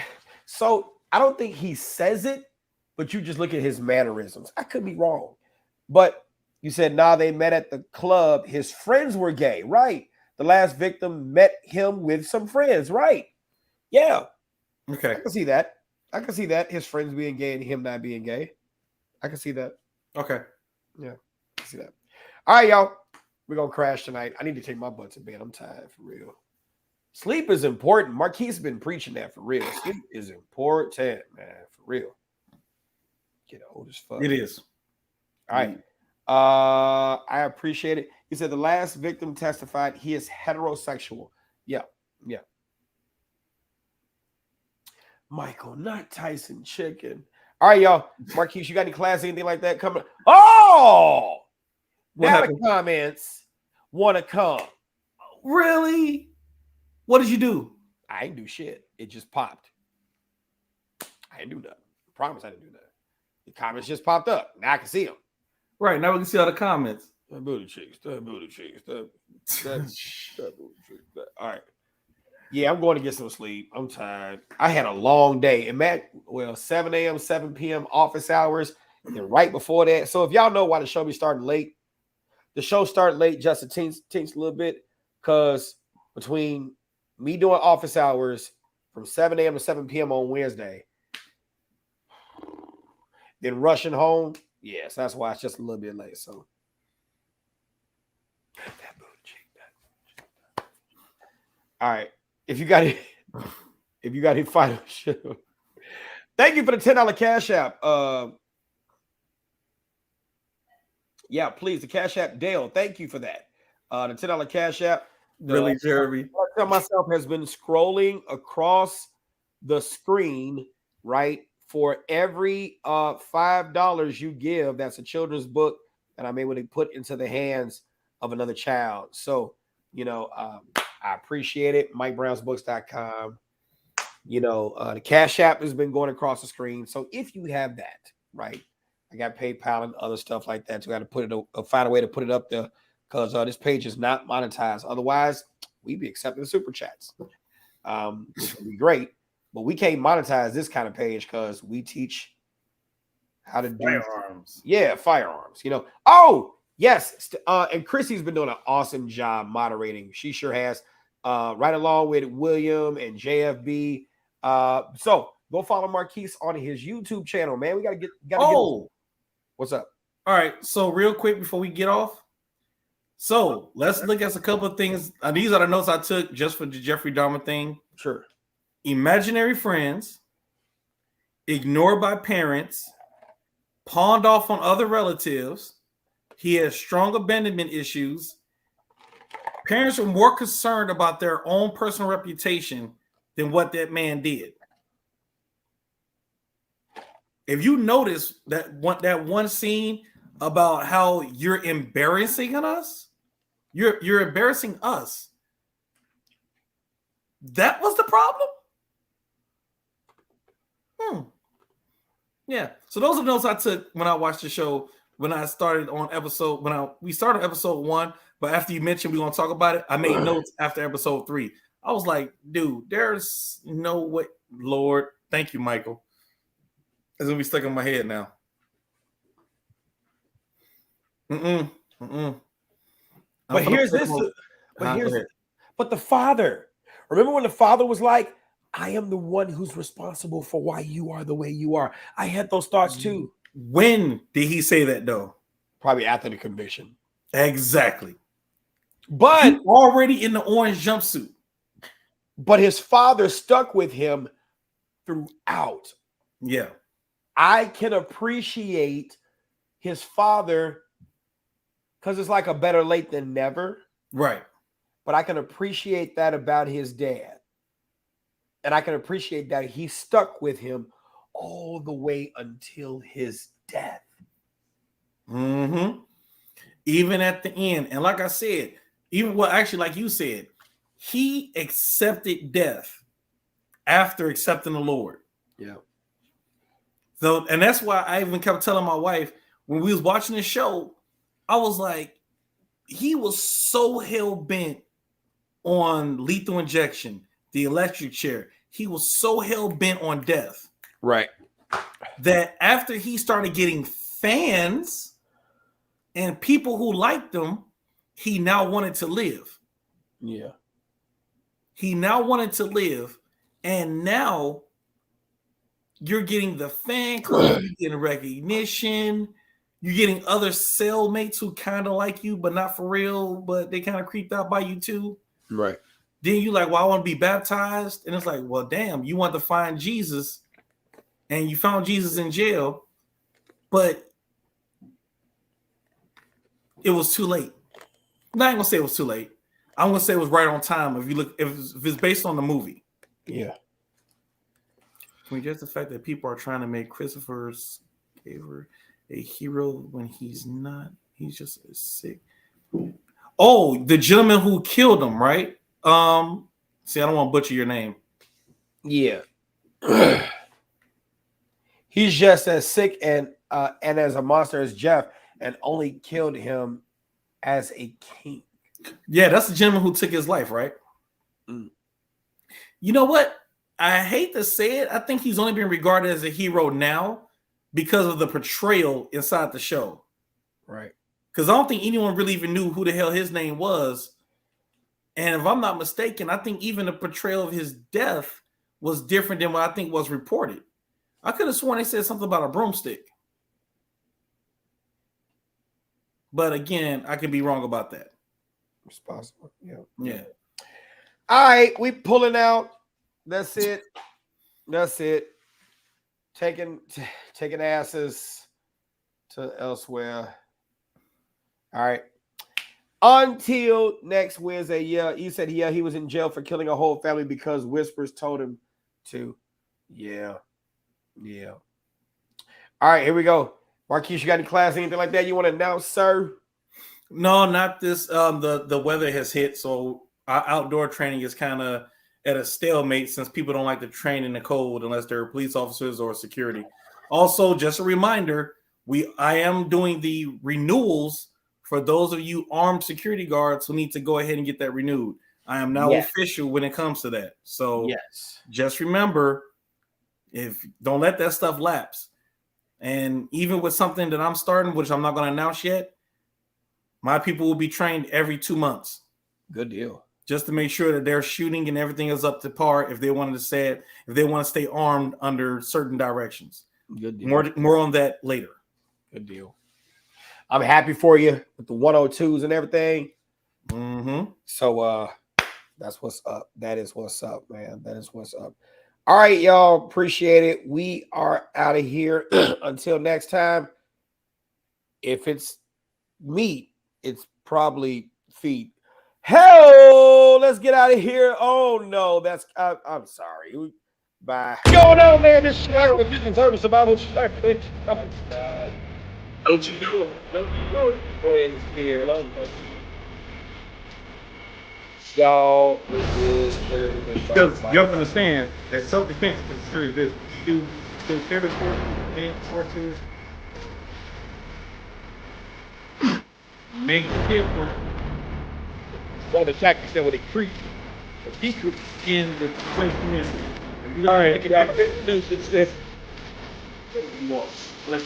So I don't think he says it, but you just look at his mannerisms. I could be wrong. But you said, they met at the club. His friends were gay, right? The last victim met him with some friends, right? Yeah. Okay. I can see that. His friends being gay and him not being gay. I can see that. Okay. Yeah. I can see that. All right, y'all. We're going to crash tonight. I need to take my butt to bed. I'm tired for real. Sleep is important. Marquise has been preaching that for real. Sleep is important, man, for real. Get old as fuck. It is. All right. I appreciate it. He said the last victim testified he is heterosexual. Yeah. Michael, not Tyson Chicken. All right, y'all. Marquise, you got any class, anything like that coming? Oh! Now the comments want to come. Really? What did you do? I didn't do shit. It just popped. I didn't do nothing. I promise I didn't do nothing. The comments just popped up. Now I can see them. Right. Now we can see all the comments. That booty cheeks. That booty cheeks. That booty cheeks. All right. Yeah, I'm going to get some sleep. I'm tired. I had a long day. And 7 a.m., 7 p.m. office hours. And right before that. So if y'all know why the show be starting late, the show started late just a tinks a little bit. Because between me doing office hours from 7 a.m. to 7 p.m. on Wednesday, then rushing home, yes, that's why it's just a little bit late. So that booty cheek. All right. If you got any final show, thank you for the $10 Cash App. Yeah, please, the Cash App, Dale. Thank you for that. The $10 Cash App. Really, Jeremy? I tell myself has been scrolling across the screen, right? For every $5 you give, that's a children's book that I'm able to put into the hands of another child. So, I appreciate it. MikeBrownsBooks.com. The Cash App has been going across the screen. So if you have that, right, I got PayPal and other stuff like that. So I got to put it, find a way to put it up there because this page is not monetized. Otherwise, we'd be accepting super chats, which would be great. But we can't monetize this kind of page because we teach how to do Firearms. Yeah, firearms. You know. Oh, yes. And Chrissy's been doing an awesome job moderating. She sure has. Right along with William and JFB. So go follow Marquise on his YouTube channel, man. We gotta get. What's up? All right. So real quick before we get off. So let's look at a couple of things. These are the notes I took just for the Jeffrey Dahmer thing. Sure. Imaginary friends, ignored by parents, pawned off on other relatives. He has strong abandonment issues. Parents are more concerned about their own personal reputation than what that man did. If you notice that one scene about how you're embarrassing us, you're embarrassing us. That was the problem. Yeah. So those are the notes I took when I watched the show. When I started on we started episode 1, but after you mentioned we're gonna talk about it, I made notes after episode 3. I was like, dude, there's no way. Lord, thank you, Michael. It's gonna be stuck in my head now. But here's this. But the father. Remember when the father was like, I am the one who's responsible for why you are the way you are. I had those thoughts too. When did he say that though? Probably after the conviction. Exactly. But he already in the orange jumpsuit. But his father stuck with him throughout. Yeah. I can appreciate his father because it's like a better late than never. Right. But I can appreciate that about his dad. And I can appreciate that he stuck with him all the way until his death. Even at the end. And like I said, like you said, he accepted death after accepting the Lord. Yeah. So, and that's why I even kept telling my wife when we was watching the show, I was like, he was so hell-bent on lethal injection, the electric chair. He was so hell-bent on death. Right. That after he started getting fans and people who liked him, he now wanted to live. Yeah. He now wanted to live. And now you're getting the fan club, you're getting recognition, you're getting other cellmates who kind of like you, but not for real, but they kind of creeped out by you too. Right. Then you like, well, I want to be baptized. And it's like, well, damn, you want to find Jesus and you found Jesus in jail, but it was too late. I'm not gonna say it was too late. I'm gonna say it was right on time. If you look, if it's based on the movie. Yeah. I mean, just the fact that people are trying to make Christopher Gaver a hero when he's not. He's just sick. Oh, the gentleman who killed him, right? See, I don't want to butcher your name. Yeah. He's just as sick and as a monster as Jeff, and only killed him as a king. Yeah, that's the gentleman who took his life, right? You know what? I hate to say it. I think he's only been regarded as a hero now because of the portrayal inside the show. Right. Because I don't think anyone really even knew who the hell his name was. And if I'm not mistaken, I think even the portrayal of his death was different than what I think was reported. I could have sworn they said something about a broomstick. But again, I could be wrong about that. It's possible. Yeah. Yeah. All right, we pulling out. That's it. That's it. Taking asses to elsewhere. All right. Until next Wednesday. Yeah, he said he was in jail for killing a whole family because Whispers told him to. Yeah. Yeah. All right, here we go. Marquise, you got any class, anything like that you want to announce, sir? No, not this. The weather has hit, so our outdoor training is kind of at a stalemate since people don't like to train in the cold unless they're police officers or security. Also, just a reminder, I am doing the renewals for those of you armed security guards who need to go ahead and get that renewed. I am now official when it comes to that. So just remember, don't let that stuff lapse. And even with something that I'm starting, which I'm not going to announce yet, my people will be trained every 2 months. Good deal. Just to make sure that their shooting and everything is up to par. If they wanted to say it, if they want to stay armed under certain directions. Good deal. More on that later. Good deal. I'm happy for you with the 102s and everything. Mm-hmm. So that's what's up. That is what's up, man. That is what's up. All right, y'all. Appreciate it. We are out of here. Until next time. If it's meat, it's probably feet. Hell, let's get out of here. Oh no, I'm sorry. Bye. What's going on, man? This is Darrell with Business Service Survival. Don't you do it. Don't you do it. Friends here. Y'all, because you have to understand that self-defense is serious business. You do territory and forces. Make different. One of the tactics that would increase the decrease in the placement. All right, you got to do this. More. Let's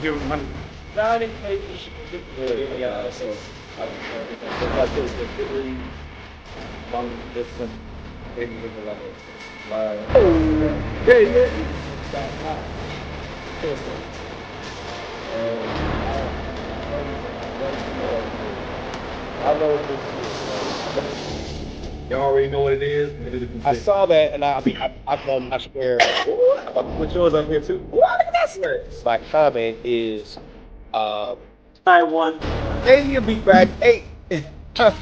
give them money. You already know what it is. I saw that, and I swear. Put yours up here too. What? That's it. My comment is, I won. Hey, you'll be back. Hey.